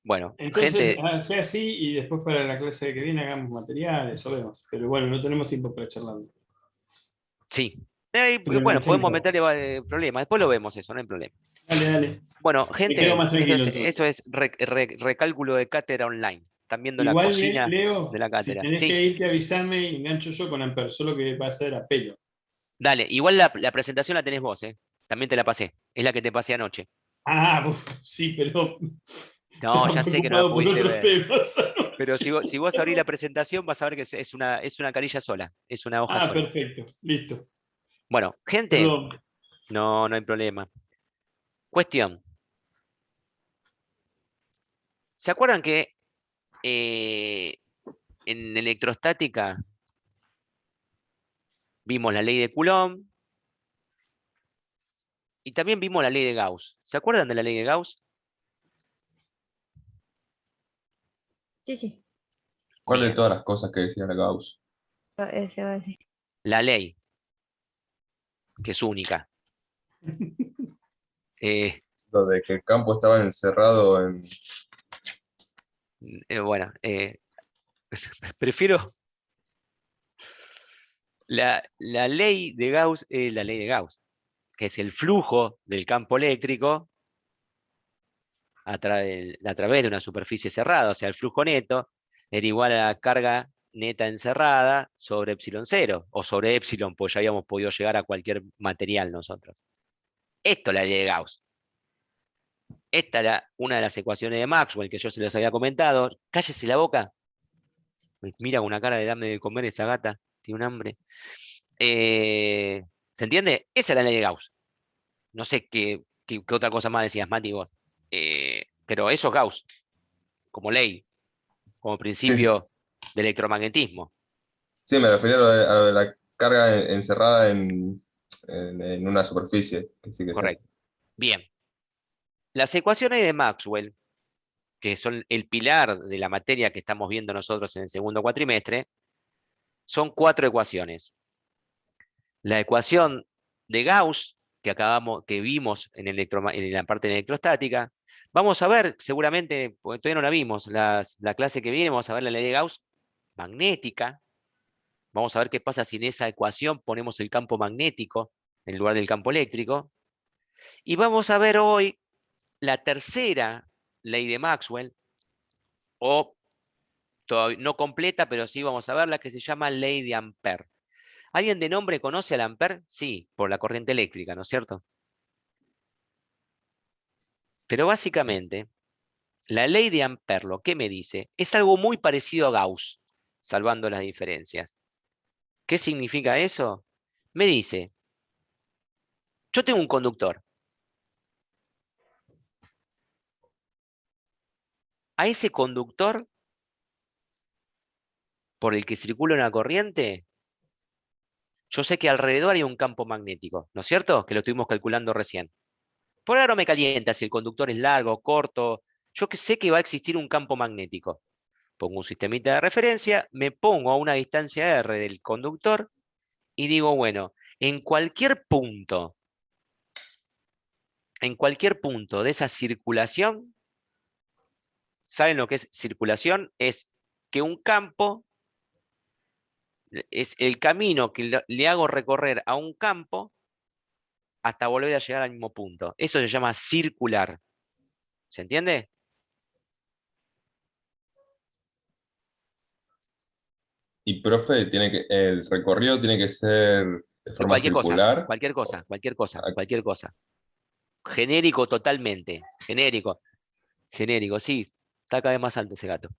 Bueno, Entonces, gente, sea así y después para la clase que viene hagamos materiales o vemos. Pero bueno, no tenemos tiempo para charlar. sí. Pero Bueno, enganché podemos mejor. meterle problemas. Después lo vemos eso, no hay problema. Dale. Bueno, Me quedo gente, más tranquilo entonces. esto es recálculo de cátedra online. Están viendo la Igual, cocina Leo, de la si cátedra. tenés Sí, que irte, avísame y engancho yo con Ampere, solo que va a ser a pelo. dale. Igual la presentación la tenés vos, ¿eh? También te la pasé. Es la que te pasé anoche. Ah, sí, pero No, estaba ya sé que no la preocupado por pudiste otros ver. temas. Pero si vos abrís la presentación, vas a ver que es una carilla sola. Es una hoja Ah, sola. perfecto, listo. Bueno, gente, Perdón. no hay problema. Cuestión. ¿Se acuerdan que en electrostática vimos la ley de Coulomb y también vimos la ley de Gauss? ¿Se acuerdan de la ley de Gauss? Sí, sí. ¿Cuál de Bien. todas las cosas que decía la Gauss? Ese va a decir. La ley, que es única. Lo de que el campo estaba encerrado en... Bueno, prefiero la ley de Gauss, es la ley de Gauss, que es el flujo del campo eléctrico a través de una superficie cerrada, o sea, el flujo neto era igual a la carga neta encerrada sobre epsilon 0, o sobre epsilon, pues ya habíamos podido llegar a cualquier material nosotros. Esto es la ley de Gauss. Esta era una de las ecuaciones de Maxwell que yo se los había comentado. Cállese la boca. Me mira con una cara de dame de comer esa gata, tiene un hambre. ¿Se entiende? Esa es la ley de Gauss. No sé qué otra cosa más decías, Mati, vos. Pero eso es Gauss, como ley, como principio de electromagnetismo. Sí, me refería a lo de la carga encerrada en una superficie. Que sí que Correcto. Bien. Las ecuaciones de Maxwell, que son el pilar de la materia que estamos viendo nosotros en el segundo cuatrimestre, son 4 ecuaciones. La ecuación de Gauss, que vimos en la parte electrostática. Vamos a ver, seguramente, porque todavía no la vimos, la clase que viene, vamos a ver la ley de Gauss magnética. Vamos a ver qué pasa si en esa ecuación ponemos el campo magnético en lugar del campo eléctrico. Y vamos a ver hoy la tercera ley de Maxwell, o todavía no completa, pero sí vamos a ver la que se llama ley de Ampère. ¿Alguien de nombre conoce al Ampère? Sí, por la corriente eléctrica, ¿no es cierto? Pero básicamente, la ley de Ampère, lo que me dice, es algo muy parecido a Gauss, salvando las diferencias. ¿Qué significa eso? Me dice, yo tengo un conductor. A ese conductor por el que circula una corriente, yo sé que alrededor hay un campo magnético, ¿no es cierto? Que lo estuvimos calculando recién. Por ahora no me calienta si el conductor es largo o corto. Yo que sé que va a existir un campo magnético. Pongo un sistemita de referencia, me pongo a una distancia r del conductor y digo, bueno, en cualquier punto de esa circulación, ¿saben lo que es circulación? Es que un campo es el camino que le hago recorrer a un campo hasta volver a llegar al mismo punto. Eso se llama circular. ¿Se entiende? Y profe, el recorrido tiene que ser de forma Cualquier circular. cosa. Cualquier cosa. Genérico totalmente. Genérico, sí. Está cada vez más alto ese gato.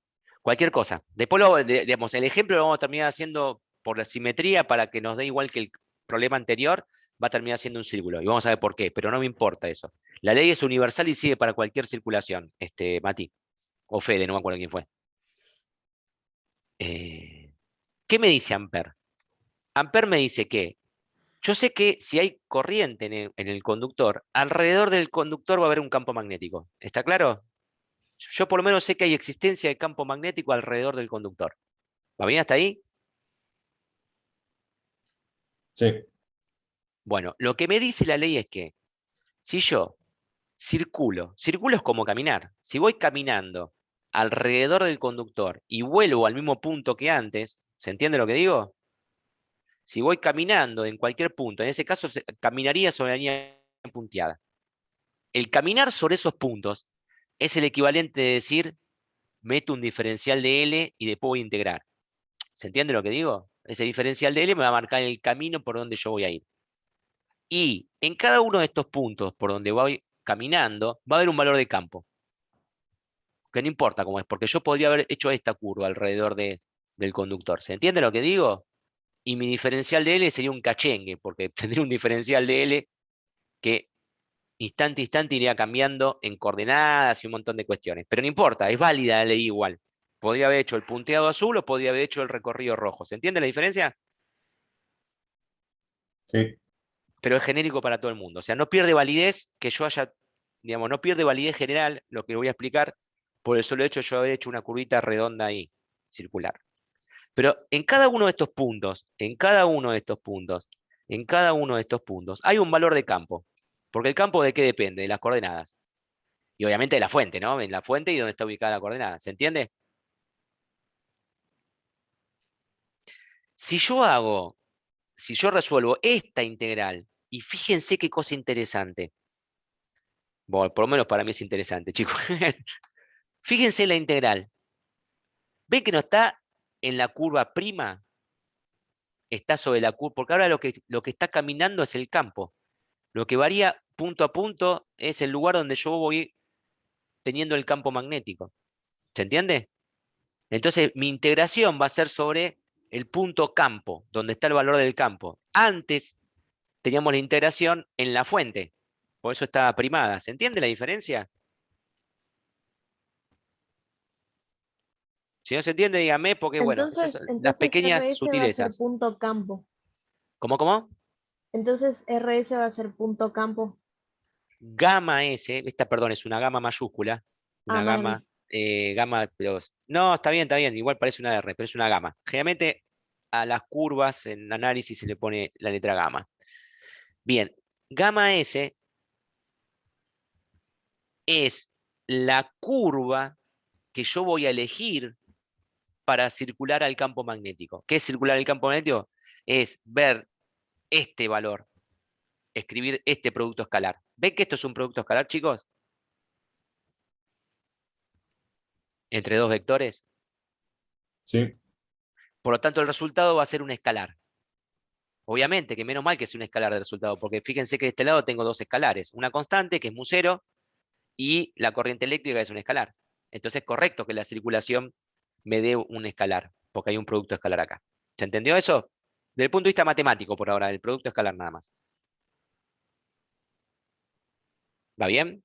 Cualquier cosa. Después, digamos, el ejemplo lo vamos a terminar haciendo por la simetría para que nos dé igual que el problema anterior, va a terminar siendo un círculo. Y vamos a ver por qué, pero no me importa eso. La ley es universal y sigue para cualquier circulación, Mati. O Fede, no me acuerdo quién fue. ¿Qué me dice Ampère? Ampère me dice que yo sé que si hay corriente en el conductor, alrededor del conductor va a haber un campo magnético. ¿Está claro? Yo por lo menos sé que hay existencia de campo magnético alrededor del conductor. ¿Va bien hasta ahí? Sí. Bueno, lo que me dice la ley es que si yo circulo es como caminar. Si voy caminando alrededor del conductor y vuelvo al mismo punto que antes, ¿se entiende lo que digo? Si voy caminando en cualquier punto, en ese caso caminaría sobre la línea punteada. El caminar sobre esos puntos es el equivalente de decir, meto un diferencial de L y después voy a integrar. ¿Se entiende lo que digo? Ese diferencial de L me va a marcar el camino por donde yo voy a ir. Y en cada uno de estos puntos por donde voy caminando, va a haber un valor de campo. Que no importa cómo es, porque yo podría haber hecho esta curva alrededor del conductor. ¿Se entiende lo que digo? Y mi diferencial de L sería un cachengue, porque tendría un diferencial de L que instante a instante iría cambiando en coordenadas y un montón de cuestiones. Pero no importa, es válida la ley igual. Podría haber hecho el punteado azul o podría haber hecho el recorrido rojo. ¿Se entiende la diferencia? Sí. Pero es genérico para todo el mundo. O sea, no pierde validez que yo haya, digamos, no pierde validez general lo que voy a explicar por el solo hecho de yo haber hecho una curvita redonda ahí. circular. Pero en cada uno de estos puntos, en cada uno de estos puntos, en cada uno de estos puntos, hay un valor de campo. Porque el campo ¿de qué depende? De las coordenadas. Y obviamente de la fuente, ¿no? En la fuente y donde está ubicada la coordenada. ¿Se entiende? Si yo resuelvo esta integral, y fíjense qué cosa interesante. Bueno, por lo menos para mí es interesante, chicos. Fíjense la integral. ¿Ven que no está en la curva prima? Está sobre la curva, porque ahora lo que está caminando es el campo. Lo que varía punto a punto es el lugar donde yo voy teniendo el campo magnético. ¿Se entiende? Entonces, mi integración va a ser sobre el punto campo, donde está el valor del campo. Antes teníamos la integración en la fuente, por eso estaba primada. ¿Se entiende la diferencia? Si no se entiende, dígame, porque bueno, esas son las Entonces pequeñas RS va a ser sutilezas. punto campo. ¿Cómo? Entonces RS va a ser punto campo. Gamma S, perdón, es una gamma mayúscula, una Mami. gamma, pero no, está bien, igual parece una R, pero es una gamma. Generalmente a las curvas en análisis se le pone la letra gamma. Bien, gamma S es la curva que yo voy a elegir para circular al campo magnético. ¿Qué es circular el campo magnético? Es ver este valor, escribir este producto escalar. ¿Ven que esto es un producto escalar, chicos? Entre dos vectores. Sí. Por lo tanto, el resultado va a ser un escalar. Obviamente, que menos mal que sea un escalar de resultado, porque fíjense que de este lado tengo dos escalares. Una constante, que es mu0, y la corriente eléctrica es un escalar. Entonces es correcto que la circulación me dé un escalar, porque hay un producto escalar acá. ¿Se entendió eso? Desde el punto de vista matemático, por ahora, el producto escalar nada más. ¿Va bien?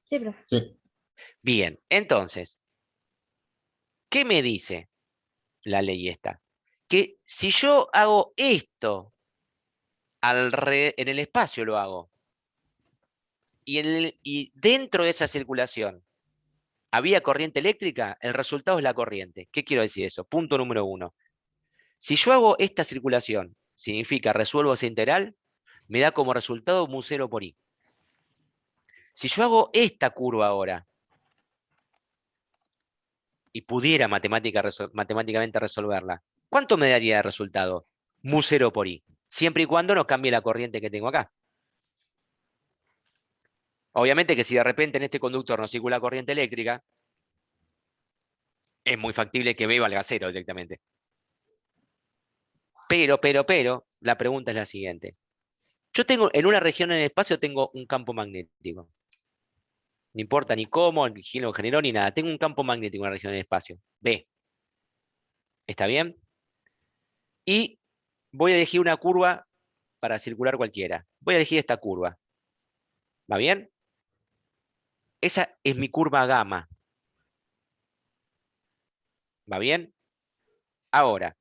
Sí, profe. Sí. Bien, entonces, ¿qué me dice la ley esta? Que si yo hago esto, en el espacio lo hago, y dentro de esa circulación había corriente eléctrica, el resultado es la corriente. ¿Qué quiero decir eso? Punto número 1. Si yo hago esta circulación, significa resuelvo esa integral, me da como resultado mu0 por i. Si yo hago esta curva ahora, y pudiera matemáticamente resolverla, ¿cuánto me daría de resultado? Mu0 por i. Siempre y cuando no cambie la corriente que tengo acá. Obviamente que si de repente en este conductor no circula corriente eléctrica, es muy factible que B valga 0 directamente. Pero, la pregunta es la siguiente. Yo tengo, en una región en el espacio tengo un campo magnético. No importa ni cómo, ni quién lo generó, ni nada. Tengo un campo magnético en una región en el espacio. B. ¿Está bien? Y voy a elegir una curva para circular cualquiera. Voy a elegir esta curva. ¿Va bien? Esa es mi curva gamma. ¿Va bien? Ahora,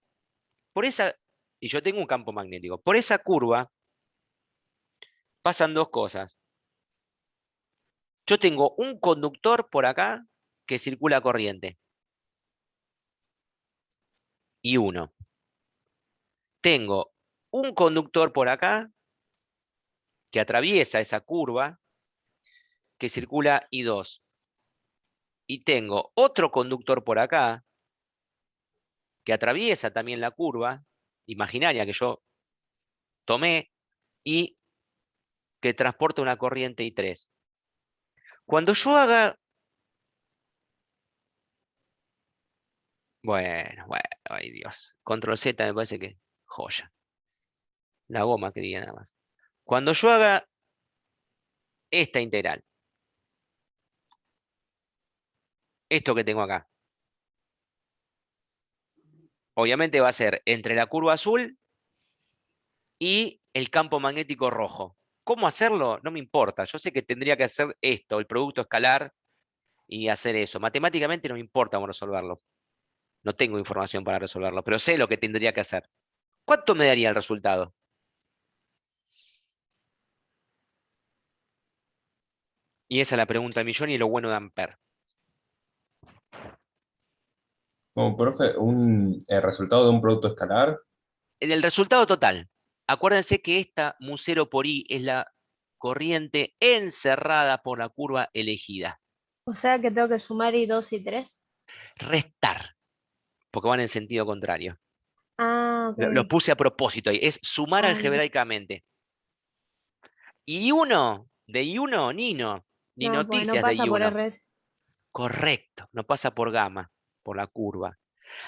y yo tengo un campo magnético. Por esa curva pasan dos cosas. Yo tengo un conductor por acá que circula corriente. Y uno. Tengo un conductor por acá que atraviesa esa curva que circula I2. Y tengo otro conductor por acá que atraviesa también la curva imaginaria que yo tomé y que transporta una corriente I3. Cuando yo haga... Bueno, ay Dios. Control Z me parece que joya. La goma quería nada más. Cuando yo haga esta integral, esto que tengo acá, obviamente va a ser entre la curva azul y el campo magnético rojo. ¿Cómo hacerlo? No me importa. Yo sé que tendría que hacer esto, el producto escalar, y hacer eso. Matemáticamente no me importa cómo resolverlo. No tengo información para resolverlo, pero sé lo que tendría que hacer. ¿Cuánto me daría el resultado? Y esa es la pregunta del millón y lo bueno de Ampère. Como profe, el resultado de un producto escalar. En el resultado total, acuérdense que esta mu0 por i es la corriente encerrada por la curva elegida. O sea que tengo que sumar y 2 y 3. Restar, porque van en sentido contrario. Ah, Los ok. puse a propósito ahí, es sumar Ah, bien. algebraicamente. Y I1, de I1, Nino, ni No, pues no noticias de pasa por I1. RS. Correcto, no pasa por gamma, por la curva.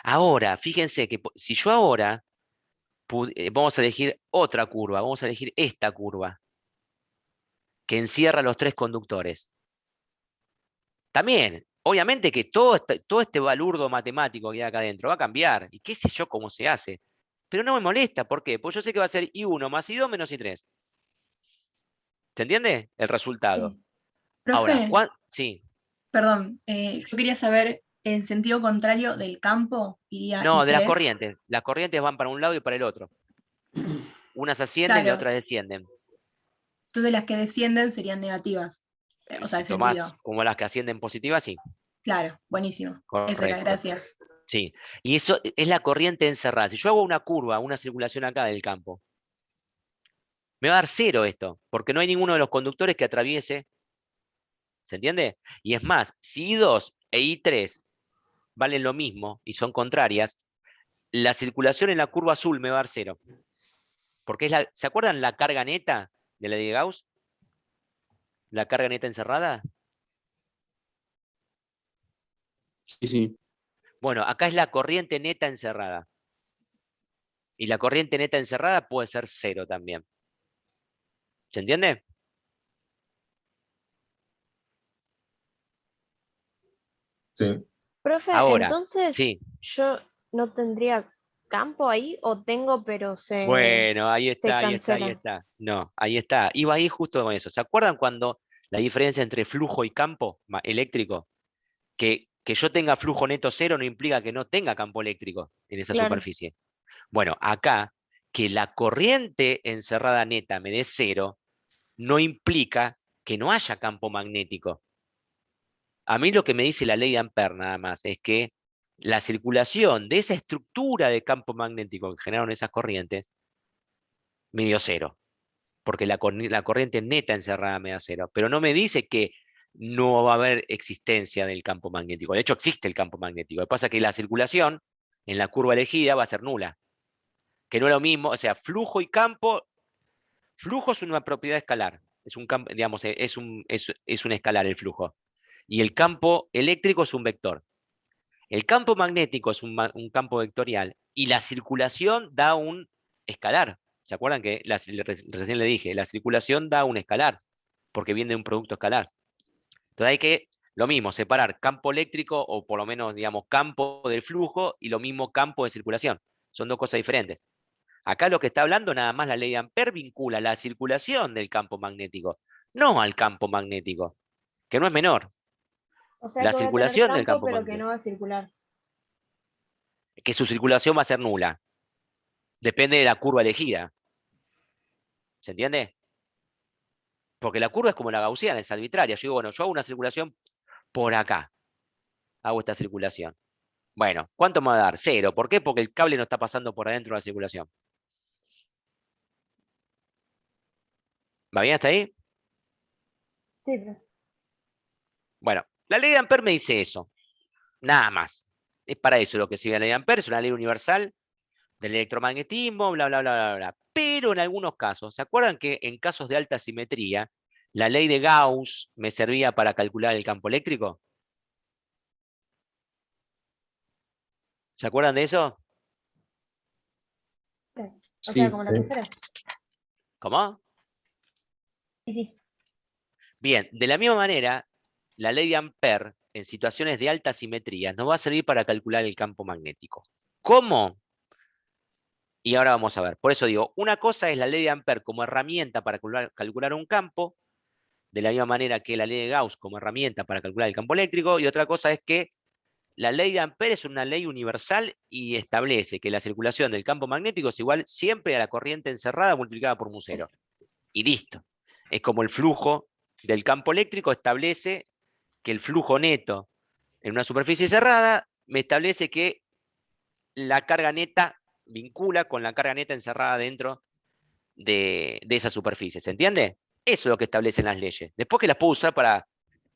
Ahora, fíjense que si yo ahora vamos a elegir otra curva, vamos a elegir esta curva, que encierra los 3 conductores. También, obviamente que todo este balurdo matemático que hay acá adentro va a cambiar, y qué sé yo cómo se hace. Pero no me molesta, ¿por qué? Porque yo sé que va a ser I1 más I2 menos I3. ¿Se entiende? El resultado. Sí. Ahora, Profe, sí. perdón, yo quería saber en sentido contrario del campo, iría No, de I3. las corrientes van para un lado y para el otro. Unas ascienden y Claro, otras descienden. entonces las que descienden serían negativas. O sea, Si el tomás sentido. como las que ascienden positivas, sí. Claro, buenísimo. Eso era, Correcto. gracias. Sí. Y eso es la corriente encerrada. Si yo hago una curva, una circulación acá del campo, me va a dar 0 esto, porque no hay ninguno de los conductores que atraviese. ¿Se entiende? Y es más, si I2 e I3 valen lo mismo y son contrarias, la circulación en la curva azul me va a dar 0. Porque es ¿se acuerdan la carga neta de la ley de Gauss? La carga neta encerrada. Sí, sí. Bueno, acá es la corriente neta encerrada. Y la corriente neta encerrada puede ser 0 también. ¿Se entiende? Sí. Profe, Ahora, entonces sí. yo no tendría campo ahí o tengo, pero Bueno, ahí se está, ahí está, ahí cancela. está. No, ahí está. Iba ahí justo con eso. ¿Se acuerdan cuando la diferencia entre flujo y campo eléctrico? Que yo tenga flujo neto 0 no implica que no tenga campo eléctrico en esa Claro. superficie. Bueno, acá, que la corriente encerrada neta me dé 0, no implica que no haya campo magnético. A mí lo que me dice la ley de Ampère nada más es que la circulación de esa estructura de campo magnético que generaron esas corrientes me dio 0, porque la corriente neta encerrada me da 0, pero no me dice que no va a haber existencia del campo magnético. De hecho, existe el campo magnético. Lo que pasa es que la circulación en la curva elegida va a ser nula, que no es lo mismo, o sea, flujo y campo. Flujo es una propiedad escalar, es un campo, digamos, es un escalar el flujo. Y el campo eléctrico es un vector. El campo magnético es un campo vectorial y la circulación da un escalar. ¿Se acuerdan que recién le dije, la circulación da un escalar, porque viene de un producto escalar? Entonces hay que, lo mismo, separar campo eléctrico o por lo menos, digamos, campo del flujo y lo mismo campo de circulación. Son dos cosas diferentes. Acá lo que está hablando nada más la ley de Ampère vincula la circulación del campo magnético, no al campo magnético, que no es menor. O sea La que voy a tener circulación del campo, campo pero que magnético, no va a circular. que su circulación va a ser nula. Depende de la curva elegida. ¿Se entiende? Porque la curva es como la gaussiana, es arbitraria. Yo digo, bueno, yo hago una circulación por acá. Hago esta circulación. Bueno, ¿cuánto me va a dar? 0. ¿Por qué? Porque el cable no está pasando por adentro de la circulación. ¿Va bien hasta ahí? Sí, profe. Bueno, la ley de Ampère me dice eso. Nada más. Es para eso lo que sirve la ley de Ampère. Es una ley universal del electromagnetismo, bla, bla, bla, bla, bla. Pero en algunos casos, ¿se acuerdan que en casos de alta simetría, la ley de Gauss me servía para calcular el campo eléctrico? ¿Se acuerdan de eso? O Sí, sea, como la sí. tercera. ¿Cómo? Y sí. Bien, de la misma manera, la ley de Ampère en situaciones de alta simetría nos va a servir para calcular el campo magnético. ¿Cómo? Y ahora vamos a ver. Por eso digo, una cosa es la ley de Ampère como herramienta para calcular un campo, de la misma manera que la ley de Gauss como herramienta para calcular el campo eléctrico, y otra cosa es que la ley de Ampère es una ley universal y establece que la circulación del campo magnético es igual siempre a la corriente encerrada multiplicada por mu0. Y listo. Es como el flujo del campo eléctrico establece que el flujo neto en una superficie cerrada me establece que la carga neta vincula con la carga neta encerrada dentro de esa superficie. ¿Se entiende? Eso es lo que establecen las leyes. Después que las puedo usar para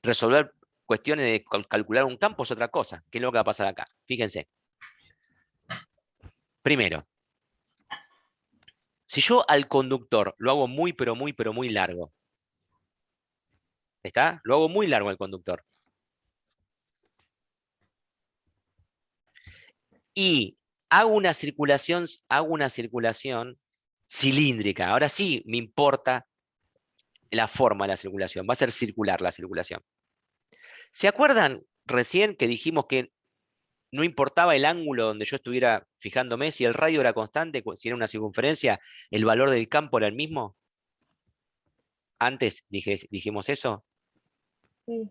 resolver cuestiones de calcular un campo es otra cosa. ¿Qué es lo que va a pasar acá? Fíjense. Primero, si yo al conductor lo hago muy, pero muy largo, ¿está? Lo hago muy largo al conductor. Y hago una circulación cilíndrica. Ahora sí me importa la forma de la circulación. Va a ser circular la circulación. ¿Se acuerdan recién que dijimos que no importaba el ángulo donde yo estuviera fijándome? Si el radio era constante, si era una circunferencia, el valor del campo era el mismo? Antes dijimos eso. Sí.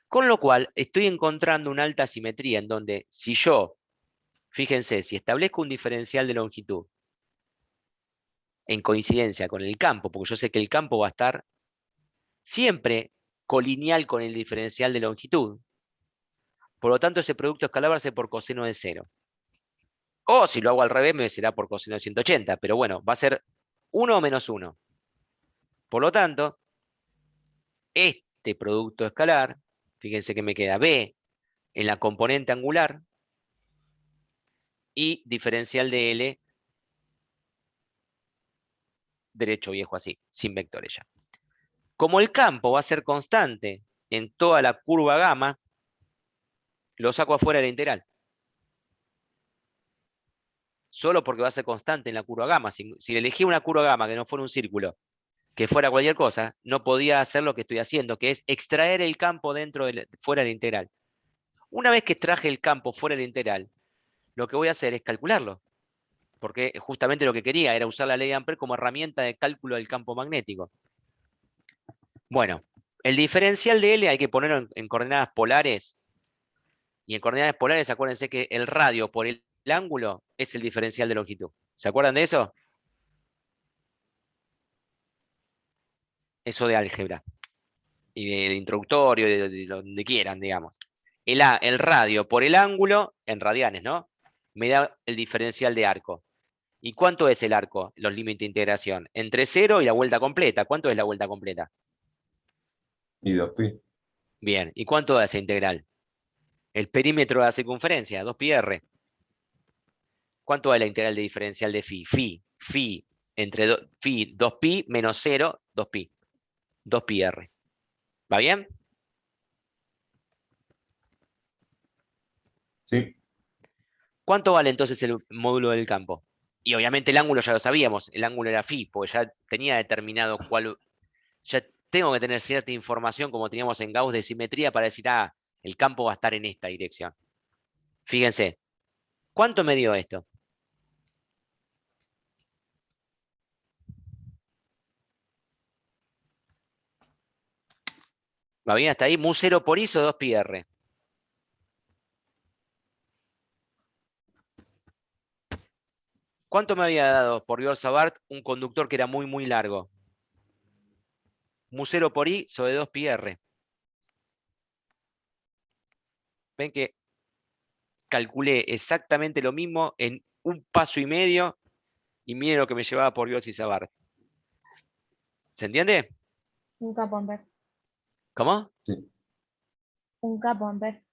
Con lo cual, estoy encontrando una alta simetría en donde si yo, fíjense, si establezco un diferencial de longitud en coincidencia con el campo, porque yo sé que el campo va a estar siempre colineal con el diferencial de longitud, por lo tanto ese producto escalar va a ser por coseno de 0. O si lo hago al revés, me será por coseno de 180, pero bueno, va a ser 1 o menos 1. Por lo tanto, este producto escalar, fíjense que me queda B en la componente angular y diferencial de L derecho viejo así, sin vectores ya. Como el campo va a ser constante en toda la curva gamma, lo saco afuera de la integral. Solo porque va a ser constante en la curva gamma. Si elegí una curva gamma que no fuera un círculo, que fuera cualquier cosa, no podía hacer lo que estoy haciendo, que es extraer el campo fuera de la integral. Una vez que extraje el campo fuera de la integral, lo que voy a hacer es calcularlo. Porque justamente lo que quería era usar la ley de Ampère como herramienta de cálculo del campo magnético. Bueno, el diferencial de L hay que ponerlo en coordenadas polares. Y en coordenadas polares, acuérdense que el radio por el ángulo es el diferencial de longitud. ¿Se acuerdan de eso? Eso de álgebra. Y del introductorio, de donde quieran, digamos. El radio por el ángulo, en radianes, ¿no? Me da el diferencial de arco. ¿Y cuánto es el arco? Los límites de integración. Entre 0 y la vuelta completa. ¿Cuánto es la vuelta completa? Y 2pi. Bien. ¿Y cuánto da esa integral? El perímetro de la circunferencia, 2πr. ¿Cuánto da la integral de diferencial de phi? Phi entre phi 2pi menos 0, 2pi. 2πr. ¿Va bien? Sí. ¿Cuánto vale entonces el módulo del campo? Y obviamente el ángulo ya lo sabíamos, el ángulo era phi, porque ya tenía determinado cuál. Ya tengo que tener cierta información, como teníamos en Gauss, de simetría para decir, el campo va a estar en esta dirección. Fíjense, ¿cuánto me dio esto? ¿Va bien hasta ahí? Mu0 por ISO 2πr. ¿Cuánto me había dado por Biot-Savart un conductor que era muy largo? Mu0 por I sobre 2πr. Ven que calculé exactamente lo mismo en un paso y medio y miren lo que me llevaba por Biot-Savart. ¿Se entiende? Un capo Ampère. ¿Cómo? Sí. Un capo Ampère.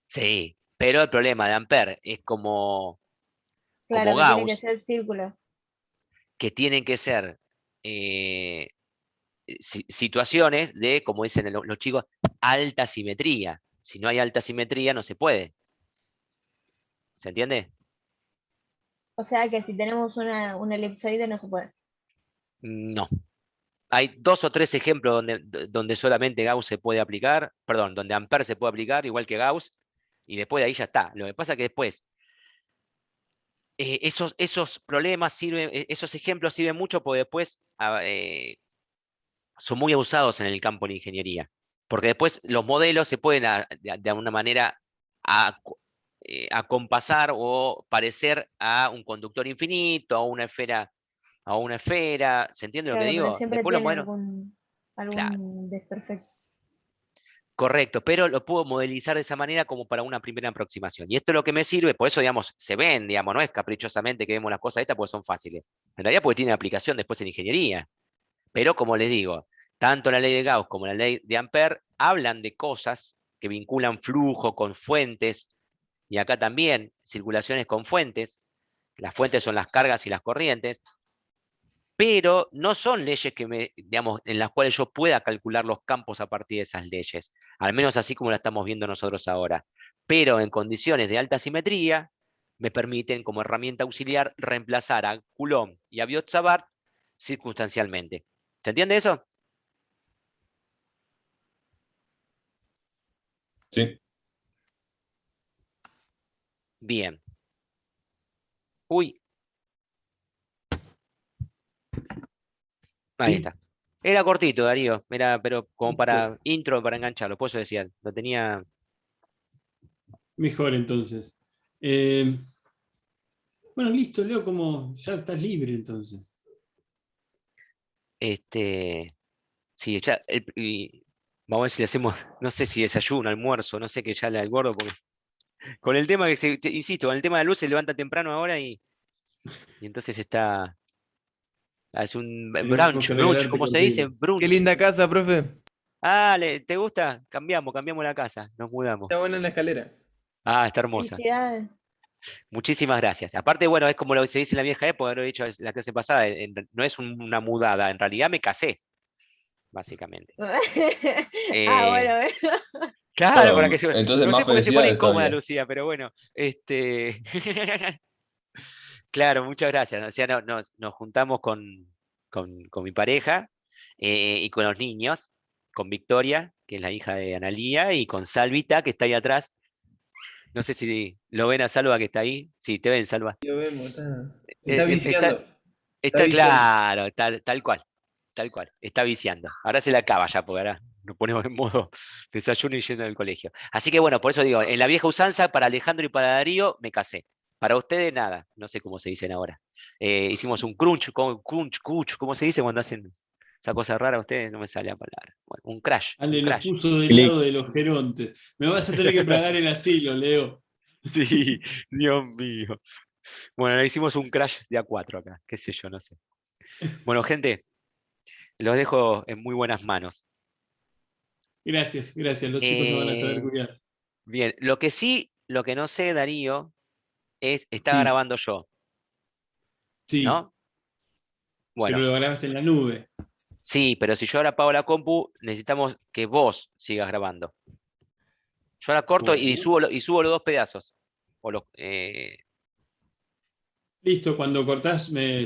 Sí, pero el problema de Ampère es como Claro, que Gauss, tiene que ser círculo. que tienen que ser situaciones de, como dicen los chicos, alta simetría. Si no hay alta simetría, no se puede. ¿Se entiende? O sea que si tenemos un elipsoide no se puede. No. Hay 2 o 3 ejemplos donde solamente Gauss se puede aplicar, perdón, donde Ampère se puede aplicar, igual que Gauss, y después de ahí ya está. Lo que pasa es que después esos problemas sirven, esos ejemplos sirven mucho porque después son muy abusados en el campo de la ingeniería. Porque después los modelos se pueden de alguna manera acompasar o parecer a un conductor infinito, a una esfera. ¿Se entiende lo que Claro, pero digo? siempre Después los tiene modelos. algún Claro. desperfecto. Correcto, pero lo puedo modelizar de esa manera como para una primera aproximación. Y esto es lo que me sirve, por eso, digamos, se ven, digamos, no es caprichosamente que vemos las cosas estas porque son fáciles. En realidad porque tienen aplicación después en ingeniería. Pero como les digo, tanto la ley de Gauss como la ley de Ampère hablan de cosas que vinculan flujo con fuentes, y acá también circulaciones con fuentes. Las fuentes son las cargas y las corrientes, pero no son leyes digamos, en las cuales yo pueda calcular los campos a partir de esas leyes, al menos así como la estamos viendo nosotros ahora. Pero en condiciones de alta simetría, me permiten como herramienta auxiliar reemplazar a Coulomb y a Biot-Savart circunstancialmente. ¿Se entiende eso? Sí. Bien. Uy. Ahí Sí. está. Era cortito, Darío, pero como Listo. para intro, para engancharlo, por eso decía, lo tenía. Mejor entonces. Bueno, listo, Leo, como ya estás libre entonces. Sí, ya, vamos a ver si le hacemos, no sé si desayuno, almuerzo, no sé qué ya le al gordo, porque con el tema insisto, con el tema de la luz se levanta temprano ahora y entonces hace un Tenemos que brunch, regalarte ¿cómo se dice? contenido. Brunch. Qué linda casa, profe. Ah, ¿te gusta? Cambiamos la casa, nos mudamos. Está buena en la escalera. Ah, está hermosa. Felicidades. Muchísimas gracias. Aparte, bueno, es como lo que se dice en la vieja época, lo he dicho la clase pasada, no es una mudada, en realidad me casé, básicamente. Ah, bueno, bueno. Claro, Bueno, para que entonces no más sé por qué se pone felicidades incómoda, todavía. Lucía, pero bueno, claro, muchas gracias. O sea, nos juntamos con mi pareja y con los niños, con Victoria, que es la hija de Analía, y con Salvita, que está ahí atrás. No sé si lo ven a Salva que está ahí. Sí, te ven, Salva. Lo vemos, está Está, viciando. Está está viciando. claro, tal cual. Está viciando. Ahora se la acaba ya, porque ahora nos ponemos en modo desayuno y yendo al colegio. Así que bueno, por eso digo, en la vieja usanza, para Alejandro y para Darío, me casé. Para ustedes, nada. No sé cómo se dicen ahora. Hicimos un crunch, ¿cómo se dice cuando hacen esa cosa rara? A ustedes no me sale la palabra. Bueno, un crash. Ale, nos Crash. puso del lado de los gerontes. Me vas a tener que pagar el asilo, Leo. Sí, Dios mío. Bueno, hicimos un crash de A4 acá, qué sé yo, no sé. Bueno, gente, los dejo en muy buenas manos. Gracias. Los chicos nos van a saber cuidar. Bien, lo que no sé, Darío, está Sí, grabando yo, sí, ¿no? pero Bueno, lo grabaste en la nube. sí, pero si yo ahora apago la compu, necesitamos que vos sigas grabando. Yo ahora corto y Bueno. subo los dos pedazos. Listo, cuando cortás me